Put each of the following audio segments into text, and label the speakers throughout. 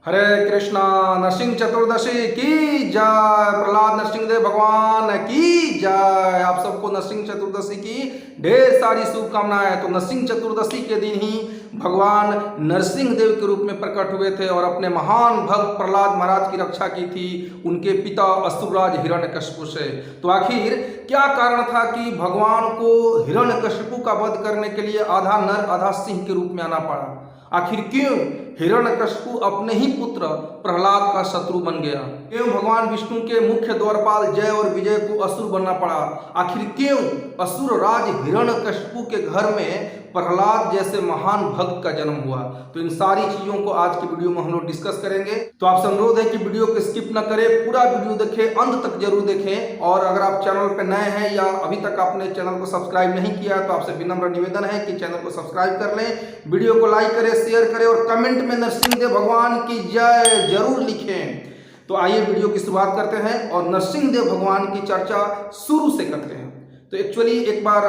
Speaker 1: हरे कृष्णा। नरसिंह चतुर्दशी की जय। प्रहलाद नरसिंहदेव भगवान की जय। आप सबको नरसिंह चतुर्दशी की ढेर सारी शुभकामनाएं। तो नरसिंह चतुर्दशी के दिन ही भगवान नरसिंह देव के रूप में प्रकट हुए थे और अपने महान भक्त प्रहलाद महाराज की रक्षा की थी उनके पिता असुरराज हिरण्यकशिपु से। तो आखिर क्या कारण था कि भगवान को हिरण्यकशिपु का वध करने के लिए आधा नर आधा सिंह के रूप में आना पड़ा? आखिर क्यों हिरण्यकशिपु अपने ही पुत्र प्रहलाद का शत्रु बन गया? क्यों भगवान विष्णु के मुख्य द्वारपाल जय और विजय को असुर बनना पड़ा? आखिर क्यों असुर राज हिरण्यकशिपु के घर में प्रहलाद जैसे महान भक्त का जन्म हुआ? तो इन सारी चीजों को आज की वीडियो में हम लोग डिस्कस करेंगे। तो आपसे अनुरोध है कि वीडियो को स्किप न करें, पूरा वीडियो देखें, अंत तक जरूर देखें। और अगर आप चैनल पर नए हैं या अभी तक आपने चैनल को सब्सक्राइब नहीं किया है तो आपसे विनम्र निवेदन है कि चैनल को सब्सक्राइब कर लें, वीडियो को लाइक करें, शेयर करें और कमेंट में नरसिंहदेव भगवान की जय जरूर लिखें। तो आइए वीडियो की शुरुआत करते हैं और नरसिंहदेव भगवान की चर्चा शुरू से करते हैं। तो एक्चुअली एक बार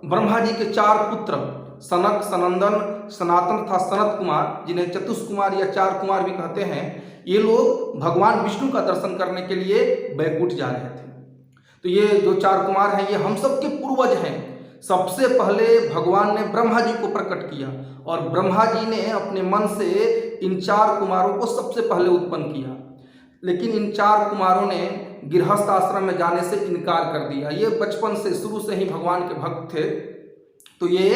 Speaker 1: ब्रह्मा जी के 4 पुत्र सनक, सनंदन, सनातन तथा सनत कुमार, जिन्हें चतुष कुमार या 4 कुमार भी कहते हैं, ये लोग भगवान विष्णु का दर्शन करने के लिए बैकुंठ जा रहे थे। तो ये जो 4 कुमार हैं ये हम सबके पूर्वज हैं। सबसे पहले भगवान ने ब्रह्मा जी को प्रकट किया और ब्रह्मा जी ने अपने मन से इन 4 कुमारों को सबसे पहले उत्पन्न किया। लेकिन इन 4 कुमारों ने गृहस्थ आश्रम में जाने से इनकार कर दिया। ये बचपन से शुरू से ही भगवान के भक्त थे, तो ये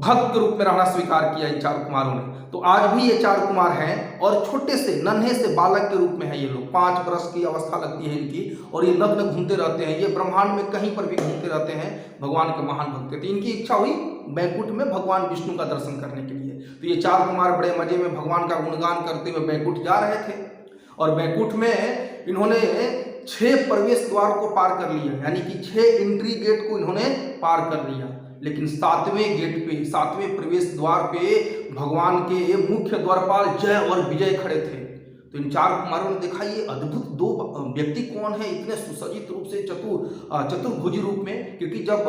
Speaker 1: भक्त के रूप में रहना स्वीकार किया इन 4 कुमारों ने। तो आज भी ये 4 कुमार हैं और छोटे से नन्हे से बालक के रूप में है ये लोग। 5 वर्ष की अवस्था लगती है इनकी और ये नग्न घूमते रहते हैं। ये ब्रह्मांड में कहीं पर भी घूमते रहते हैं, भगवान के महान भक्त थे। इनकी इच्छा हुई बैकुंठ में भगवान विष्णु का दर्शन करने के लिए। तो ये 4 कुमार बड़े मजे में भगवान का गुणगान करते हुए बैकुंठ जा रहे थे और बैकुंठ में इन्होंने 6 प्रवेश द्वार को पार कर लिया, यानी कि 6 एंट्री गेट को इन्होंने पार कर लिया। लेकिन 7वें गेट पे, 7वें प्रवेश द्वार पे भगवान के मुख्य द्वारपाल जय और विजय खड़े थे। तो इन 4 कुमारों ने देखा ये अद्भुत 2 व्यक्ति कौन है इतने सुसज्जित रूप से, चतुर्भुज रूप में। क्योंकि जब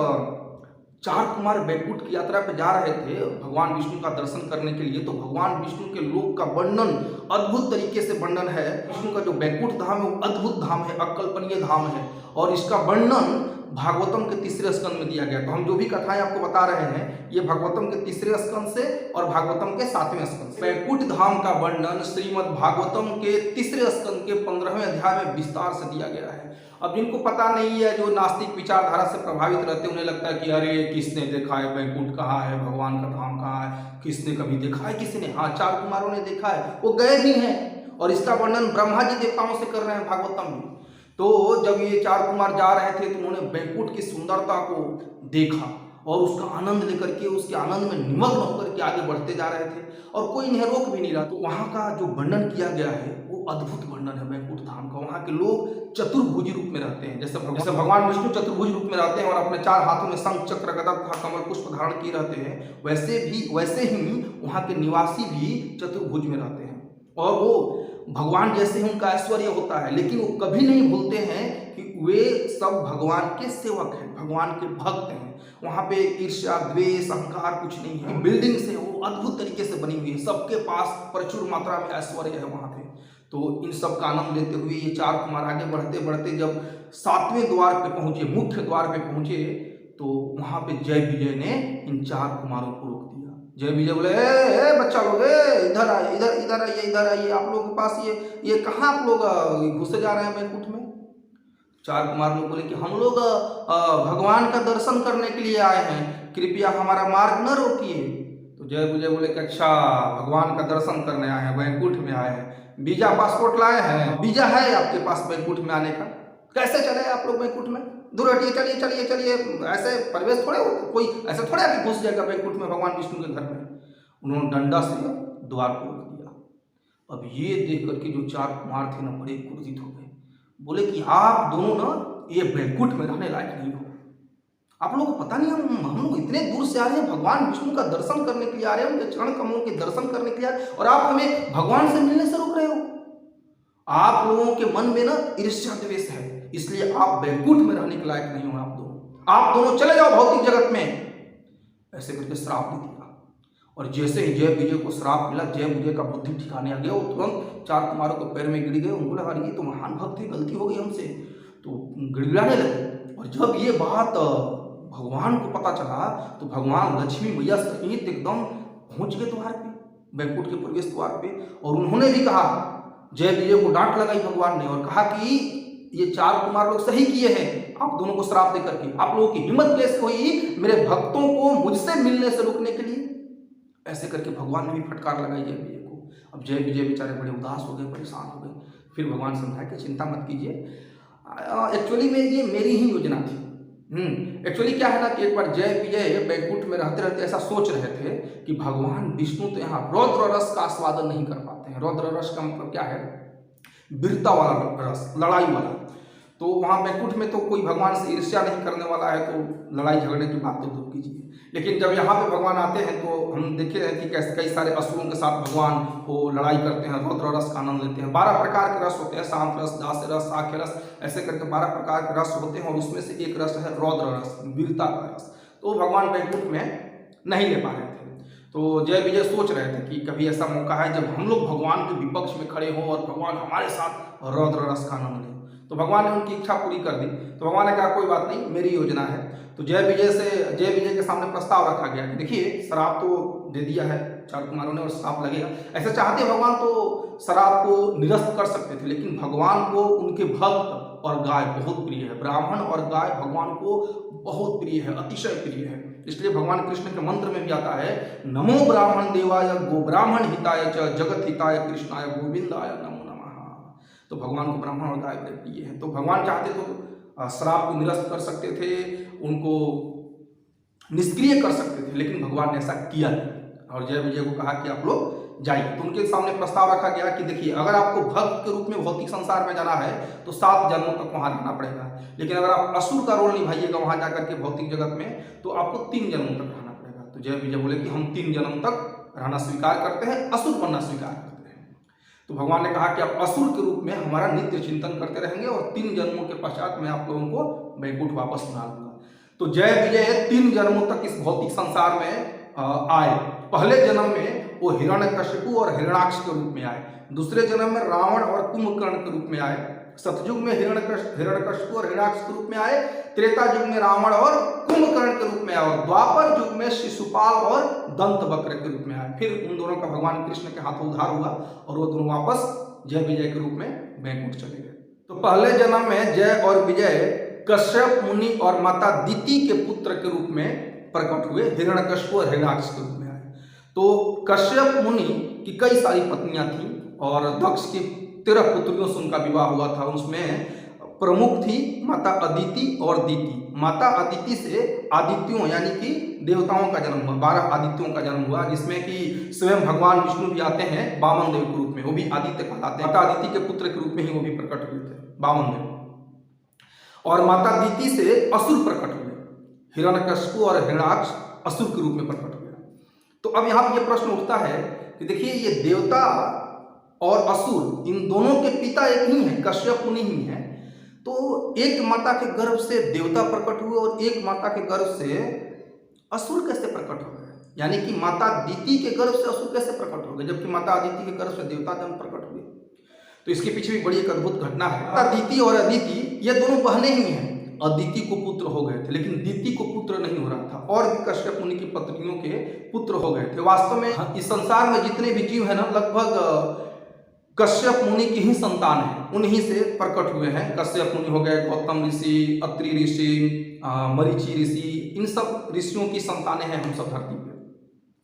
Speaker 1: 4 कुमार बैकुंठ की यात्रा पे जा रहे थे भगवान विष्णु का दर्शन करने के लिए, तो भगवान विष्णु के लोक का वर्णन अद्भुत तरीके से वर्णन है। विष्णु का जो बैकुंठ धाम है वो अद्भुत धाम है, अकल्पनीय धाम है और इसका वर्णन भागवतम के 3रे स्कंद में दिया गया। तो हम जो भी कथाएं आपको बता रहे हैं ये भागवतम के 3रे स्कंद से और भागवतम के 7वें स्कंद से। बैकुंठ धाम का वर्णन श्रीमद् भागवतम के 3रे स्कंद के 15वें अध्याय में विस्तार से दिया गया है। अब जिनको पता नहीं है, जो नास्तिक विचारधारा से प्रभावित रहते हैं, उन्हें लगता है कि अरे किसने देखा है बैकुंठ कहाँ है, भगवान का धाम कहाँ है, किसने कभी देखा है? किसी ने? हाँ, 4 कुमारों ने देखा है, वो गए भी हैं और इसका वर्णन ब्रह्मा जी देवताओं से कर रहे हैं भागवतम में। तो जब ये 4 कुमार जा रहे थे तो उन्होंने बैकुंठ की सुंदरता को देखा और उसका आनंद लेकर के, उसके आनंद में निमग्न होकर के आगे बढ़ते जा रहे थे और कोई इन्हें रोक भी नहीं रहा। तो वहाँ का जो वर्णन किया गया है वो अद्भुत वर्णन है बैकुंठ धाम का। वहाँ के लोग चतुर्भुज रूप में रहते हैं, जैसे भगवान विष्णु चतुर्भुज रूप में रहते हैं और अपने 4 हाथों में शंख, चक्र, गदा तथा कमल पुष्प धारण किए रहते हैं, वैसे ही वहाँ के निवासी भी चतुर्भुज में रहते हैं और वो भगवान जैसे ही उनका ऐश्वर्य होता है। लेकिन वो कभी नहीं भूलते हैं कि वे सब भगवान के सेवक हैं, भगवान के भक्त हैं। वहाँ पे ईर्ष्या, द्वेष, अहंकार कुछ नहीं है। बिल्डिंग्स है वो अद्भुत तरीके से बनी हुई है, सबके पास प्रचुर मात्रा में ऐश्वर्य है वहाँ पे। तो इन सब का आनंद लेते हुए ये 4 कुमार आगे बढ़ते बढ़ते जब 7वें द्वार पे पहुंचे, मुख्य द्वार पे पहुंचे, तो वहाँ पे जय विजय ने इन 4 कुमारों को रोक दिया। जय विजय बोले, ए बच्चा लोग, इधर आइए, इधर आइए, इधर आइए। आप लोगों के पास ये कहाँ आप लोग घुसे जा रहे हैं बैकुंठ में? 4 कुमार लोग बोले कि हम लोग भगवान का दर्शन करने के लिए आए हैं, कृपया हमारा मार्ग न रोकिए। तो जय विजय बोले कि अच्छा, भगवान का दर्शन करने आए हैं, बैकुंठ में आए हैं, वीजा पासपोर्ट लाए हैं? वीजा है आपके पास बैकुंठ में आने का? कैसे चले आप लोग बैकुंठ में? दूर हटिए, चलिए चलिए चलिए। ऐसे प्रवेश थोड़े, कोई ऐसे थोड़े आके घुस जाएगा बैकुंठ में भगवान विष्णु के घर में। उन्होंने डंडा से द्वार को रोक दिया। अब ये देख करके जो 4 कुमार थे ना बड़े क्रोधित हो गए। बोले कि आप दोनों ना ये बैकुंठ में रहने लायक नहीं हो। आप लोगों को पता नहीं हम लोग इतने दूर से आ रहे हैं, भगवान विष्णु का दर्शन करने के लिए आ रहे हैं, उनके चरण कमलों के दर्शन करने के लिए आ रहे हैं और आप हमें भगवान से मिलने से रोक रहे हो। आप लोगों के मन में ना ईर्ष्या द्वेष है, इसलिए आप बैकुंठ में रहने के लायक नहीं हो। आप दोनों चले जाओ भौतिक जगत में। ऐसे करके श्राप दे दिया और जैसे ही जय विजय को श्राप मिला, जय विजय का बुद्धि ठिकाने आ गया, वो तुरंत 4 कुमारों के पैर में गिर गए। उनको लगा ये तो महान भक्त है, गलती हो गई हमसे, तो गिड़गिड़ाने लगे। और जब ये बात भगवान को पता चला तो भगवान लक्ष्मी मैया सहित एकदम पहुंच गए द्वार पे, बैकुंठ के प्रवेश द्वार पे। और उन्होंने भी कहा, जय विजय को डांट लगाई भगवान ने और कहा कि ये 4 कुमार लोग सही किए हैं आप दोनों को श्राप दे करके। आप लोगों की हिम्मत कैसे हुई मेरे भक्तों को मुझसे मिलने से रोकने के लिए? ऐसे करके भगवान ने भी फटकार लगाई जय विजय को। अब जय विजय बेचारे बड़े उदास हो गए, परेशान हो गए। फिर भगवान समझाया कि चिंता मत कीजिए, एक्चुअली में ये मेरी ही योजना थी। एक्चुअली क्या है ना कि एक बार जय विजय बैकुंठ में रहते रहते ऐसा सोच रहे थे कि भगवान विष्णु तो यहाँ रौद्र रस का आस्वादन नहीं कर पाते हैं। रौद्र रस का मतलब क्या है? वीरता वाला रस, लड़ाई वाला। तो वहाँ बैकुंठ में तो कोई भगवान से ईर्ष्या नहीं करने वाला है, तो लड़ाई झगड़ने की बात तो दूर कीजिए। लेकिन जब यहाँ पे भगवान आते हैं तो हम देखे हैं कि कैसे कई सारे असुरों के साथ भगवान वो लड़ाई करते हैं, रौद्र रस का आनंद लेते हैं। 12 प्रकार के रस होते हैं, शांत रस, दास्य रस, साख्य रस, ऐसे करके 12 प्रकार के रस होते हैं। और उसमें से एक रस है रौद्र रस, वीरता का रस। तो भगवान बैकुंठ में नहीं ले पा रहे थे। तो जय विजय सोच रहे थे कि कभी ऐसा मौका है जब हम लोग भगवान के विपक्ष में खड़े हों और भगवान हमारे साथ रौद्र रस का आनंद लें। तो भगवान ने उनकी इच्छा पूरी कर दी। तो भगवान ने कहा कोई बात नहीं, मेरी योजना है। तो जय विजय के सामने प्रस्ताव रखा गया कि देखिए श्राप तो दे दिया है 4 कुमारों ने और श्राप लगेगा। ऐसा चाहते भगवान तो श्राप को निरस्त कर सकते थे, लेकिन भगवान को उनके भक्त और गाय बहुत प्रिय है। ब्राह्मण और गाय भगवान को बहुत प्रिय है, अतिशय प्रिय है। इसलिए भगवान कृष्ण के मंत्र में भी आता है, नमो ब्राह्मण देवाय गो ब्राह्मण हिताय च जगत हिताय कृष्णाय गोविंदाय नमो नमः। तो भगवान को ब्राह्मण और गाय बड़े प्रिय है। तो भगवान चाहते तो श्राप को निरस्त कर सकते थे, उनको निष्क्रिय कर सकते थे, लेकिन भगवान ने ऐसा किया नहीं। और जय विजय को कहा कि आप लोग जाइए। तो उनके सामने प्रस्ताव रखा गया कि देखिए अगर आपको भक्त के रूप में भौतिक संसार में जाना है तो 7 जन्मों तक वहां रहना पड़ेगा। लेकिन अगर आप असुर का रोल निभाइएगा वहां जाकर के भौतिक जगत में, तो आपको 3 जन्मों तक रहना पड़ेगा। तो जय विजय बोले कि हम 3 जन्म तक रहना स्वीकार करते हैं, असुर बनना स्वीकार करते हैं। तो भगवान ने कहा कि आप असुर के रूप में हमारा नित्य चिंतन करते रहेंगे और 3 जन्मों के पश्चात मैं आप लोगों को बैकुंठ वापस बुला लूंगा। तो जय विजय 3 जन्मों तक इस भौतिक संसार में आए। पहले जन्म में वो हिरण्यकशिपु और हिरण्याक्ष के रूप में आए। दूसरे जन्म में रावण और कुंभकर्ण के रूप में आए। सतयुग में हिरण्यकशिपु और हिरण्याक्ष के रूप में आए। त्रेता युग में रावण और कुंभकर्ण के रूप में आए। और द्वापर युग में शिशुपाल और दंतवक्र के रूप में आए। फिर उन दोनों का भगवान कृष्ण के हाथों उद्धार हुआ और वो दोनों वापस जय विजय के रूप में बैकुंठ चले गए। तो पहले जन्म में जय और विजय कश्यप मुनि और माता दिति के पुत्र के रूप में प्रकट हुए, हिरण्यकशिपु और हिरण्याक्ष के रूप में आए। तो कश्यप मुनि की कई सारी पत्नियां थीं और दक्ष की 13 पुत्रियों से उनका विवाह हुआ था। उसमें प्रमुख थी माता अदिति और दीति। माता अदिति से आदित्यों यानी कि देवताओं का जन्म हुआ, 12 आदित्यों का जन्म हुआ, जिसमें कि स्वयं भगवान विष्णु भी आते हैं वामन देव के रूप में, वो भी आदित्य कहलाते हैं। माता अदिति के पुत्र के रूप में ही वो भी प्रकट हुए थे, वामन देव। और माता दीति से असुर प्रकट हुए, हिरण्यकशिपु और हिरण्याक्ष असुर के रूप में प्रकट हुए। तो अब यहाँ पर यह प्रश्न उठता है कि देखिए ये देवता और असुर इन दोनों के पिता एक ही हैं, कश्यप मुनि ही हैं। तो एक माता के गर्भ से देवता प्रकट हुए और एक माता के गर्भ से असुर कैसे प्रकट हो गए? यानी कि माता दीति के गर्भ से असुर कैसे प्रकट हो गए, जबकि माता अदिति के गर्भ से देवता जन्म प्रकट हुए? तो इसके पीछे भी बड़ी एक अद्भुत घटना है। माता दीति और अदिति ये दोनों बहनें ही हैं। अदिति को पुत्र हो गए थे, लेकिन दीति को पुत्र नहीं हो रहा था, और भी कश्यप मुनि की पत्नियों के पुत्र हो गए थे। वास्तव में इस संसार में जितने भी जीव हैं ना, लगभग कश्यप मुनि की ही संतान है, उन्हीं से प्रकट हुए हैं। कश्यप मुनि हो गए, गौतम ऋषि, अत्रि ऋषि, मरीचि ऋषि, इन सब ऋषियों की संतानें हैं हम सब धरती पे।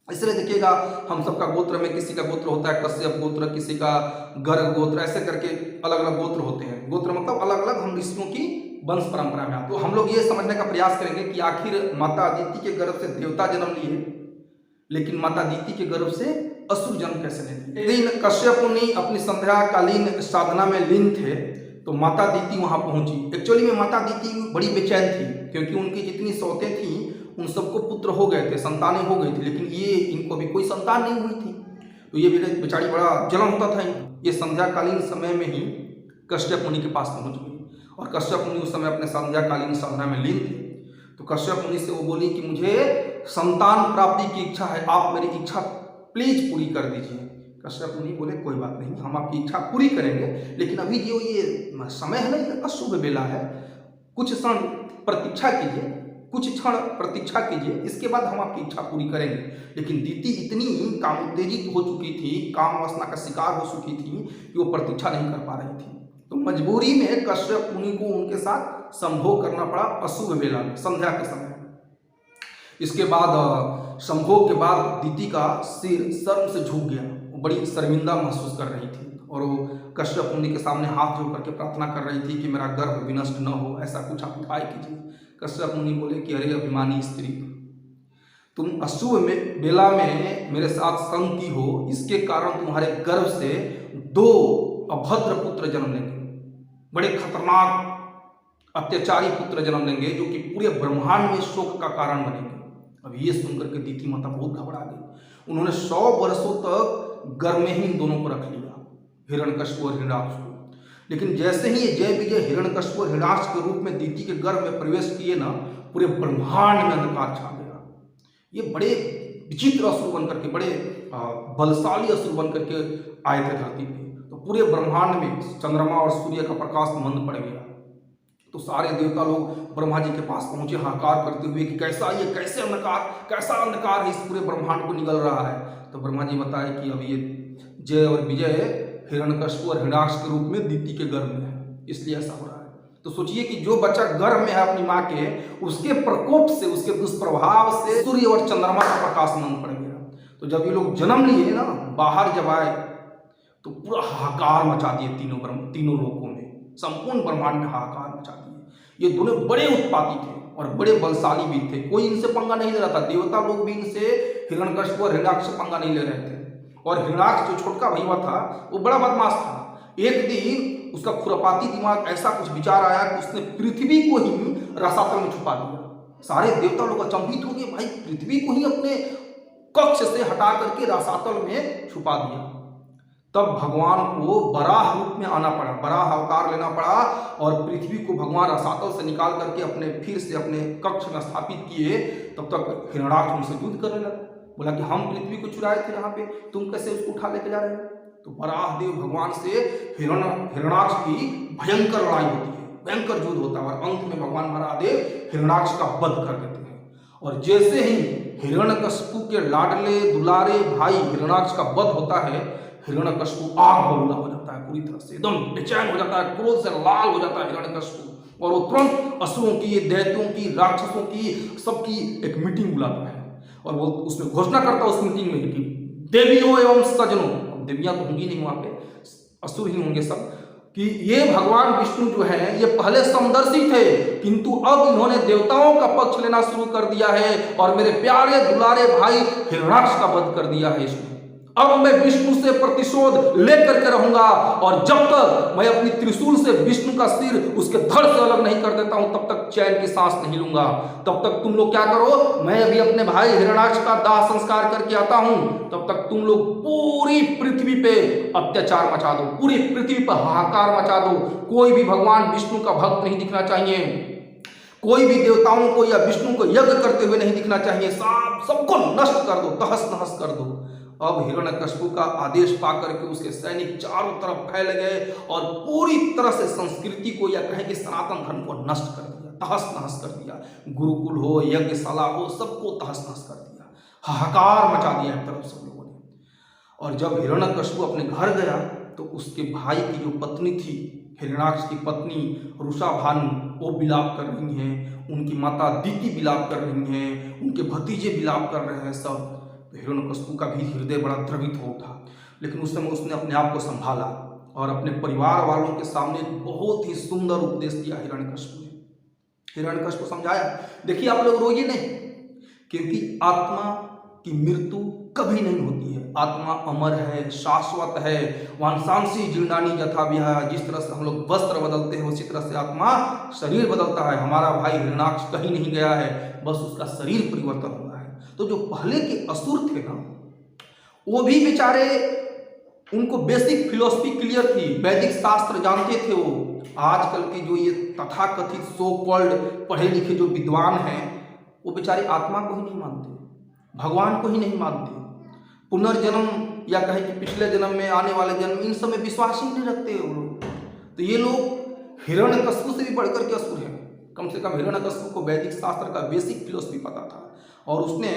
Speaker 1: इसलिए देखिएगा हम सबका गोत्र में किसी का गोत्र होता है कश्यप गोत्र, किसी का गर्ग गोत्र, ऐसे करके अलग अलग गोत्र होते हैं। गोत्र मतलब अलग अलग हम ऋषियों की वंश परंपरा में। तो हम लोग ये समझने का प्रयास करेंगे कि आखिर माता अदिति के गर्भ से देवता जन्म लिए, लेकिन माता दीति के गर्भ से असुर जन्म कैसे ले लिए? एक दिन कश्यप मुनि अपनी संध्याकालीन साधना में लीन थे, तो माता दीति वहां पहुंची। एक्चुअली में माता दीति बड़ी बेचैन थी, क्योंकि उनकी जितनी सौतें थी उन सबको पुत्र हो गए थे, संतानें हो गई थी, लेकिन ये इनको भी कोई संतान नहीं हुई थी। तो ये बेचारी बड़ा जलन होता था। ये संध्याकालीन समय में ही कश्यप मुनि के पास पहुंच गई, और कश्यप मुनि उस समय अपने संध्याकालीन साधना में लीन थे। तो कश्यप मुनि से वो बोली कि मुझे संतान प्राप्ति की इच्छा है, आप मेरी इच्छा प्लीज पूरी कर दीजिए। कश्यप मुनि बोले कोई बात नहीं, हम आपकी इच्छा पूरी करेंगे, लेकिन अभी जो ये समय है ना, ये अशुभ बेला है, कुछ क्षण प्रतीक्षा कीजिए, कुछ क्षण प्रतीक्षा कीजिए, इसके बाद हम आपकी इच्छा पूरी करेंगे। लेकिन दीति इतनी काम उत्तेजित हो चुकी थी, काम वासना का शिकार हो चुकी थी कि वो प्रतीक्षा नहीं कर पा रही थी। तो मजबूरी में कश्यप मुनि को उनके साथ संभोग करना पड़ा अशुभ बेला में, संध्या के समय। इसके बाद संभोग के बाद दीति का सिर शर्म से झुक गया, वो बड़ी शर्मिंदा महसूस कर रही थी और वो कश्यप मुनि के सामने हाथ जोड़ करके प्रार्थना कर रही थी कि मेरा गर्भ विनष्ट न हो, ऐसा कुछ आप उपाय कीजिए। कश्यप मुनि बोले कि अरे अभिमानी स्त्री, तुम अशुभ बेला में मेरे साथ संग की हो, इसके कारण तुम्हारे गर्भ से 2 अभद्र पुत्र जन्म लेंगे, बड़े खतरनाक अत्याचारी पुत्र जन्म लेंगे जो कि पूरे ब्रह्मांड में शोक का कारण बनेंगे। अब ये सुनकर के दीति माता बहुत घबरा गई। उन्होंने 100 वर्षों तक गर्भ में ही इन दोनों को रख लिया, हिरण्यकश्यप और हिरण्याक्ष को। लेकिन जैसे ही ये जय विजय हिरण्यकश्यप और हिरण्याक्ष के रूप में दीति के गर्भ में प्रवेश किए ना, पूरे ब्रह्मांड में अंधकार छा गया। ये बड़े विचित्र असुर बन करके, बड़े बलशाली असुर बन करके आए थे धरती पे। तो पूरे ब्रह्मांड में चंद्रमा और सूर्य का प्रकाश मंद पड़ गया। तो सारे देवता लोग ब्रह्मा जी के पास पहुंचे हाहाकार करते हुए कि कैसा अंधकार है इस पूरे ब्रह्मांड को निगल रहा है। तो ब्रह्मा जी बताए कि अब ये जय और विजय हिरण्यकश्यप और हिरण्याक्ष के रूप में दीति के गर्भ में है, इसलिए ऐसा हो रहा है। तो सोचिए कि जो बच्चा गर्भ में है अपनी माँ के, उसके प्रकोप से, उसके दुष्प्रभाव से सूर्य और चंद्रमा का प्रकाश मंद पड़ गया। तो जब ये लोग जन्म लिए ना, बाहर जब आए तो पूरा हाहाकार मचा दिए तीनों लोकों में, संपूर्ण ब्रह्मांड में हाहाकार मचा दिए। ये दोनों बड़े उत्पाती थे और बड़े बलशाली भी थे, कोई इनसे पंगा नहीं ले रहा था। देवता लोग भी इनसे, हिरण्यकश्यप और हिरण्याक्ष से पंगा नहीं ले रहे थे। और हिरण्याक्ष जो छोटका भैया था वो बड़ा बदमाश था। एक दिन उसका खुरापाती दिमाग ऐसा कुछ विचार आया कि उसने पृथ्वी को ही रसातल में छुपा दिया। सारे देवता लोग अचंभित हो गए, भाई पृथ्वी को ही अपने कक्ष से हटा करके रसातल में छुपा दिया। तब भगवान को वराह रूप में आना पड़ा, वराह अवतार लेना पड़ा और पृथ्वी को भगवान रसातल से निकाल करके फिर से अपने कक्ष में स्थापित किए। तब तक हिरण्याक्ष उनसे युद्ध करने लगा, बोला कि हम पृथ्वी को चुराए थे यहाँ पे, तुम कैसे उसको उठा लेके जा रहे हो। तो वराह देव भगवान से हिरण्याक्ष की भयंकर लड़ाई होती है, भयंकर युद्ध होता है और अंत में भगवान वराह देव हिरण्याक्ष का वध कर देते हैं। और जैसे ही हिरण्यकश्यप के लाडले दुलारे भाई हिरण्याक्ष का वध होता है, हिरण्यकश्यप आग बबूला हो जाता है, पूरी तरह से एकदम बेचैन हो जाता है, क्रोध से लाल हो जाता है हिरण्यकश्यप। और वो तुरंत असुरों की, दैत्यों की, राक्षसों की, सबकी एक मीटिंग बुलाता है और वो उसमें घोषणा करता है उस मीटिंग में कि देवियों एवं सजनों, देवियां तो होंगी नहीं वहां पे, असुर ही होंगे सब, कि ये भगवान विष्णु जो है ये पहले समदर्शी थे, किंतु अब इन्होंने देवताओं का पक्ष लेना शुरू कर दिया है और मेरे प्यारे दुलारे भाई हिरण्याक्ष का वध कर दिया है इसने। अब मैं विष्णु से प्रतिशोध लेकर के रहूंगा और जब तक मैं अपनी त्रिशूल से विष्णु का सिर उसके धड़ से अलग नहीं कर देता हूं, तब तक चैन की सांस नहीं लूंगा। तब तक तुम लोग क्या करो, मैं अभी अपने भाई हिरण्याक्ष का दाह संस्कार करके आता हूं, तब तक तुम लोग पूरी पृथ्वी पे अत्याचार मचा दो, पूरी पृथ्वी पर हाहाकार मचा दो। कोई भी भगवान विष्णु का भक्त नहीं दिखना चाहिए, कोई भी देवताओं को या विष्णु को यज्ञ करते हुए नहीं दिखना चाहिए, सबको नष्ट कर दो, तहस नहस कर दो। अब हिरण्यकश्यप का आदेश पाकर के उसके सैनिक चारों तरफ फैल गए और पूरी तरह से संस्कृति को या कहें कि सनातन धर्म को नष्ट कर दिया, तहस नहस कर दिया। गुरुकुल हो, यज्ञशाला हो, सबको तहस नहस कर दिया, हाहाकार मचा दिया एक तरफ सब लोगों ने। और जब हिरण्यकश्यप अपने घर गया तो उसके भाई की जो पत्नी थी, हिरण्याक्ष की पत्नी रुषा भानु, वो विलाप कर रही हैं, उनकी माता दीति विलाप कर रही हैं, उनके भतीजे विलाप कर रहे हैं सब। हिरण्यकश्यप का भी हृदय बड़ा द्रवित हो उठा, लेकिन उस समय उसने अपने आप को संभाला और अपने परिवार वालों के सामने एक बहुत ही सुंदर उपदेश दिया हिरण्यकश्यप ने। हिरण्यकश्यप को समझाया, देखिए आप लोग रोइए नहीं, क्योंकि आत्मा की मृत्यु कभी नहीं होती है, आत्मा अमर है, शाश्वत है। वांसांसी जीर्णानि यथा विहाय, जिस तरह से हम लोग वस्त्र बदलते हैं उसी तरह से आत्मा शरीर बदलता है। हमारा भाई हिरण्याक्ष कहीं नहीं गया है, बस उसका शरीर परिवर्तन हुआ है। तो जो पहले के असुर थे ना, वो भी बेचारे, उनको बेसिक फिलोसफी क्लियर थी, वैदिक शास्त्र जानते थे वो। आजकल के जो ये तथाकथित सो कॉल्ड पढ़े लिखे जो विद्वान हैं, वो बेचारे आत्मा को ही नहीं मानते, भगवान को ही नहीं मानते, पुनर्जन्म या कहे कि पिछले जन्म में आने वाले जन्म, इन सब में विश्वास ही नहीं रखते वो लोग। तो ये लोग हिरण्यकशिपु से भी बढ़कर के असुर हैं। कम से कम हिरण्यकशिपु को वैदिक शास्त्र का बेसिक फिलोसफी पता था और उसने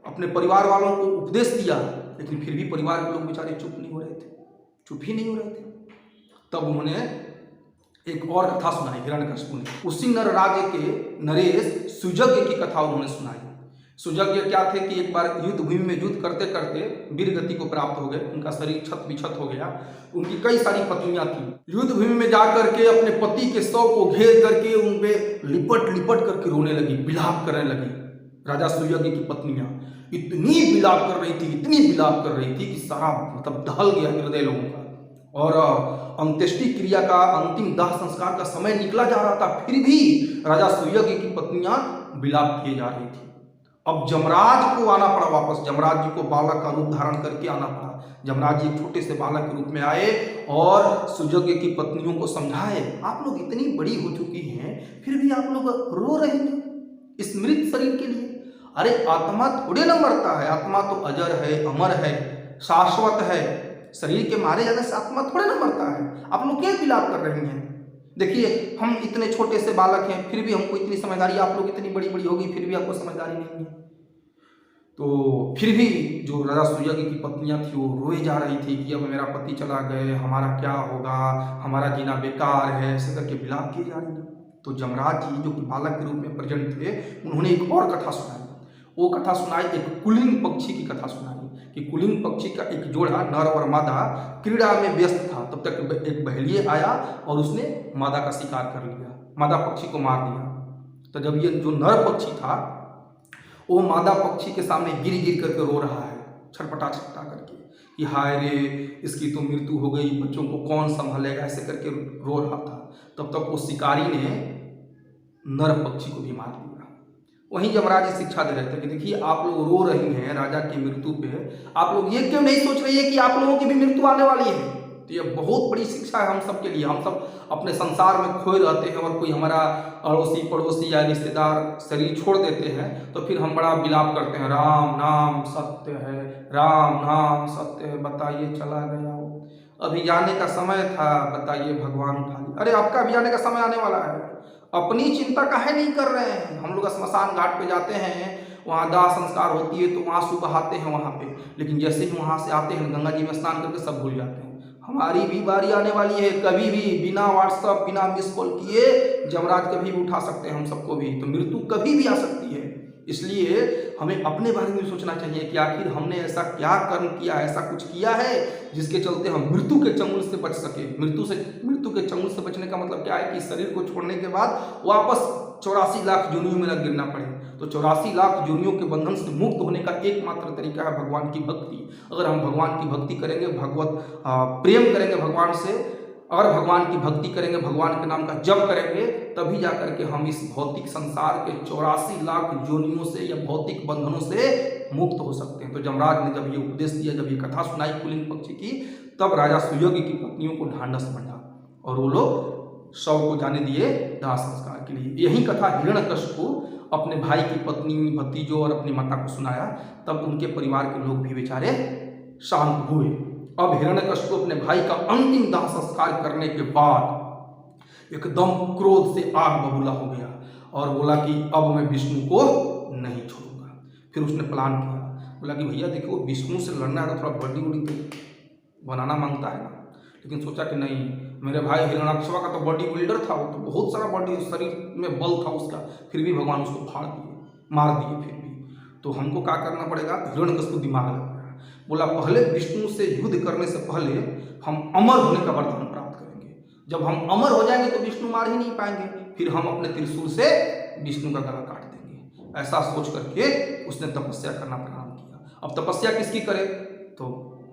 Speaker 1: अपने परिवार वालों को उपदेश दिया, लेकिन फिर भी परिवार के लोग बेचारे चुप नहीं हो रहे थे, चुप ही नहीं हो रहे थे। तब उन्होंने एक और कथा सुनाई हिरण्यकशिपु ने। उसी नर राज्य के नरेश सुजज्ञ की कथा उन्होंने सुनाई। सुजज्ञ क्या थे कि एक बार युद्ध भूमि में युद्ध करते करते वीर गति को प्राप्त हो गए, उनका शरीर छत विछत हो गया, उनकी कई सारी पत्नियां थी। युद्ध भूमि में जाकर के अपने पति के शव को घेर करके उन पे लिपट लिपट करके रोने लगी, विलाप करने लगी। राजा सुजज्ञ की पत्नियां इतनी विलाप कर रही थी, इतनी विलाप कर रही थी कि सारा मतलब दहल गया हृदय लोगों का। और अंत्येष्टि क्रिया का, अंतिम दाह संस्कार का समय निकला जा रहा था, फिर भी राजा सुजज्ञ की पत्नियां विलाप किए जा रही थी। अब जमराज को आना पड़ा वापस, जमराज जी को बालक का रूप धारण करके आना पड़ा। जमराज जी एक छोटे से बालक के रूप में आए और सुजज्ञ की पत्नियों को समझाए, आप लोग इतनी बड़ी हो चुकी हैं, फिर भी आप लोग रो रहे हैं इस मृत शरीर के लिए। अरे आत्मा थोड़े न मरता है, आत्मा तो अजर है, अमर है, शाश्वत है। शरीर के मारे जाने से आत्मा थोड़े न मरता है। आप लोग क्यों विलाप कर रही हैं? देखिए हम इतने छोटे से बालक हैं, फिर भी हमको इतनी समझदारी, आप लोग इतनी बड़ी बड़ी होगी फिर भी आपको समझदारी नहीं है। तो फिर भी जो राजा सुजज्ञ की पत्नियां थी वो रोए जा रही थी कि अब मेरा पति चला गए, हमारा क्या होगा, हमारा जीना बेकार है, ऐसे करके विलाप किए जा रही हैं। तो जमराज जी जो कि बालक के रूप में प्रेजेंट थे, उन्होंने एक और कथा सुनाई। वो कथा सुनाई एक कुलिंग पक्षी की कथा सुनाई कि कुलिंग पक्षी का एक जोड़ा नर और मादा क्रीड़ा में व्यस्त था। तब तक एक बहेलिया आया और उसने मादा का शिकार कर लिया, मादा पक्षी को मार दिया। तो जब ये जो नर पक्षी था वो मादा पक्षी के सामने गिर गिर करके रो रहा है, छटपटा छटपटा करके कि हाय रे, इसकी तो मृत्यु हो गई, बच्चों को कौन संभालेगा, ऐसे करके रो रहा था। तब तक वो शिकारी ने नर पक्षी को भी मार दिया। वहीं जमराज जी शिक्षा दे रहे थे कि देखिए आप लोग रो रही हैं राजा की मृत्यु पे, आप लोग ये क्यों नहीं सोच रही है कि आप लोगों की भी मृत्यु आने वाली है। तो ये बहुत बड़ी शिक्षा है हम सब के लिए। हम सब अपने संसार में खोए रहते हैं और कोई हमारा अड़ोसी पड़ोसी या रिश्तेदार शरीर छोड़ देते हैं तो फिर हम बड़ा विलाप करते हैं, राम नाम सत्य है, राम नाम सत्य है, बताइए चला गया वो, अभी जाने का समय था, बताइए भगवान उठा लिया। अरे आपका अभी जाने का समय आने वाला है, अपनी चिंता काहे नहीं कर रहे हैं। हम लोग श्मशान घाट पे जाते हैं, वहाँ दाह संस्कार होती है तो आंसू बहाते हैं वहाँ पे, लेकिन जैसे ही वहाँ से आते हैं गंगा जी में स्नान करके सब भूल जाते हैं। हमारी भी बारी आने वाली है, कभी भी बिना व्हाट्सअप बिना मिस कॉल किए जमराज कभी भी उठा सकते हैं हम सबको भी, तो मृत्यु कभी भी आ सकती है। इसलिए हमें अपने बारे में सोचना चाहिए कि आखिर हमने ऐसा क्या कर्म किया, ऐसा कुछ किया है जिसके चलते हम मृत्यु के चंगुल से बच सके। मृत्यु के चंगुल से बचने का मतलब क्या है कि शरीर को छोड़ने के बाद वापस 84 लाख योनियों में न गिरना पड़े। तो 84 लाख योनियों के बंधन से मुक्त होने का एकमात्र तरीका है भगवान की भक्ति। अगर हम भगवान की भक्ति करेंगे, भगवत प्रेम करेंगे भगवान से, अगर भगवान की भक्ति करेंगे, भगवान के नाम का जप करेंगे, तभी जाकर के हम इस भौतिक संसार के 84 लाख योनियों से या भौतिक बंधनों से मुक्त हो सकते हैं। तो जमराज ने जब ये उपदेश दिया, जब ये कथा सुनाई कुलिंग पक्षी की, तब राजा सुजज्ञ की पत्नियों को ढांढस बढ़ा और वो लोग शव को जाने दिए दाह संस्कार के लिए। यही कथा हिरण्यकशिपु अपने भाई की पत्नी, भतीजों और अपनी माता को सुनाया, तब उनके परिवार के लोग भी बेचारे शांत हुए। अब हिरण्यकशिपु अपने भाई का अंतिम दाह संस्कार करने के बाद एकदम क्रोध से आग बबूला हो गया और बोला कि अब मैं विष्णु को नहीं छोड़ूंगा। फिर उसने प्लान किया, बोला कि भैया देखो विष्णु से लड़ना है तो थोड़ा बॉडी वॉडी तो बनाना मांगता है ना, लेकिन सोचा कि नहीं, मेरे भाई हिरण्यकशिपु का तो बॉडी बिल्डर था, वो तो बहुत सारा बॉडी शरीर में बल था उसका, फिर भी भगवान उसको फाड़ दिए, मार दिए। फिर भी तो हमको क्या करना पड़ेगा। हिरण्यकशिपु दिमाग लगा, बोला पहले विष्णु से युद्ध करने से पहले हम अमर होने का वरदान प्राप्त करेंगे। जब हम अमर हो जाएंगे तो विष्णु मार ही नहीं पाएंगे, फिर हम अपने त्रिशूल से विष्णु का गला काट देंगे। ऐसा सोच करके उसने तपस्या करना प्रारंभ किया। अब तपस्या किसकी करे, तो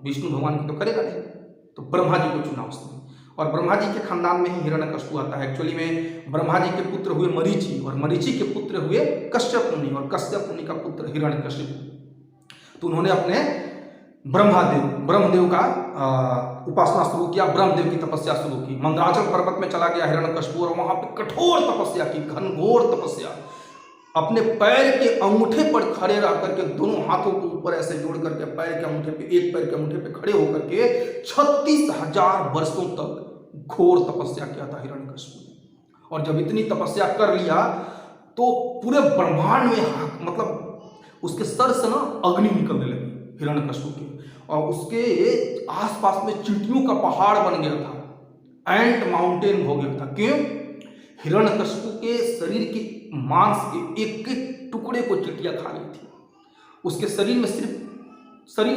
Speaker 1: विष्णु भगवान की तो करेगा नहीं, तो ब्रह्मा जी को चुना उसने। और ब्रह्मा जी के खानदान में ही हिरण्यकशिपु आता है। एक्चुअली में ब्रह्मा जी के पुत्र हुए मरीचि और मरीचि के पुत्र हुए कश्यप मुनि और कश्यप मुनि का पुत्र हिरण्यकशिपु। तो उन्होंने अपने ब्रह्मदेव का उपासना शुरू किया, ब्रह्मदेव की तपस्या शुरू की। मंदराचल पर्वत में चला गया हिरण्यकशिपु और वहां पे कठोर तपस्या की, घनघोर तपस्या। अपने पैर के अंगूठे पर खड़े रह करके दोनों हाथों को ऊपर ऐसे जोड़ करके पैर के अंगूठे पे, एक पैर के अंगूठे पे खड़े होकर के 36,000 वर्षों तक घोर तपस्या किया था हिरण्यकशिपु ने। और जब इतनी तपस्या कर लिया तो पूरे ब्रह्मांड में मतलब उसके सर से ना अग्नि निकलने लगी हिरण्यकशिपु के, और उसके आसपास में चींटियों का पहाड़ बन गया था, एंट माउंटेन हो गया था। क्यों? हिरण्यकशिपु के शरीर के मांस के एक एक टुकड़े को चींटियां खा रही थी। उसके शरीर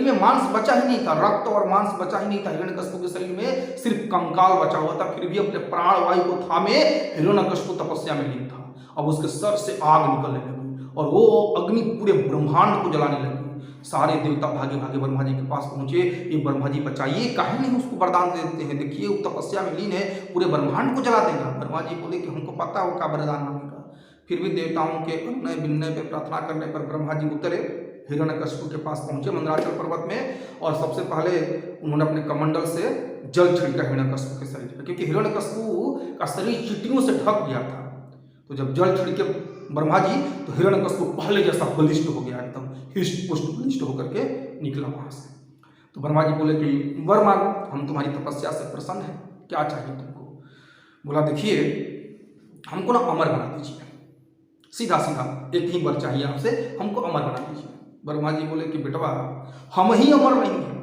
Speaker 1: में मांस बचा ही नहीं था, रक्त और मांस बचा ही नहीं था। हिरण्यकशिपु के शरीर में सिर्फ कंकाल बचा हुआ था, फिर भी अपने प्राण वायु को थामे हिरण्यकशिपु तपस्या में लीन था। अब उसके सर से आग निकलने लगी और वो अग्नि पूरे ब्रह्मांड को जलाने लगी। सारे देवता भागे भागे ब्रह्मा जी के पास पहुंचे, ये ब्रह्मा जी बचाइए, काहे नहीं उसको वरदान दे देते हैं, देखिए वो तपस्या में लीन है, पूरे ब्रह्मांड को जला देगा। ब्रह्मा जी बोले कि हमको पता हो का वरदान मांगेगा। फिर भी देवताओं के अन्य विनय पे प्रार्थना करने पर ब्रह्मा जी उतरे, हिरण्यकशिपु के पास पहुंचे मंदराचल पर्वत में, और सबसे पहले उन्होंने अपने कमंडल से जल छिड़का हिरण्यकशिपु के शरीर पर, क्योंकि हिरण्यकशिपु का शरीर चींटियों से ढक गया था। तो जब जल छिड़के ब्रह्मा जी तो हिरण्यकशिपु पहले जैसा बलिष्ठ हो गया, एकदम हिष्ट पुष्ट बलिष्ठ होकर के निकला वहां से। तो ब्रह्मा जी बोले कि वर मांगो, हम तुम्हारी तपस्या से प्रसन्न हैं, क्या चाहिए तुमको? बोला देखिए हमको ना अमर बना दीजिए, सीधा सीधा एक ही वर चाहिए आपसे, हमको अमर बना दीजिए। ब्रह्मा जी बोले कि बेटवा हम ही अमर नहीं हैं,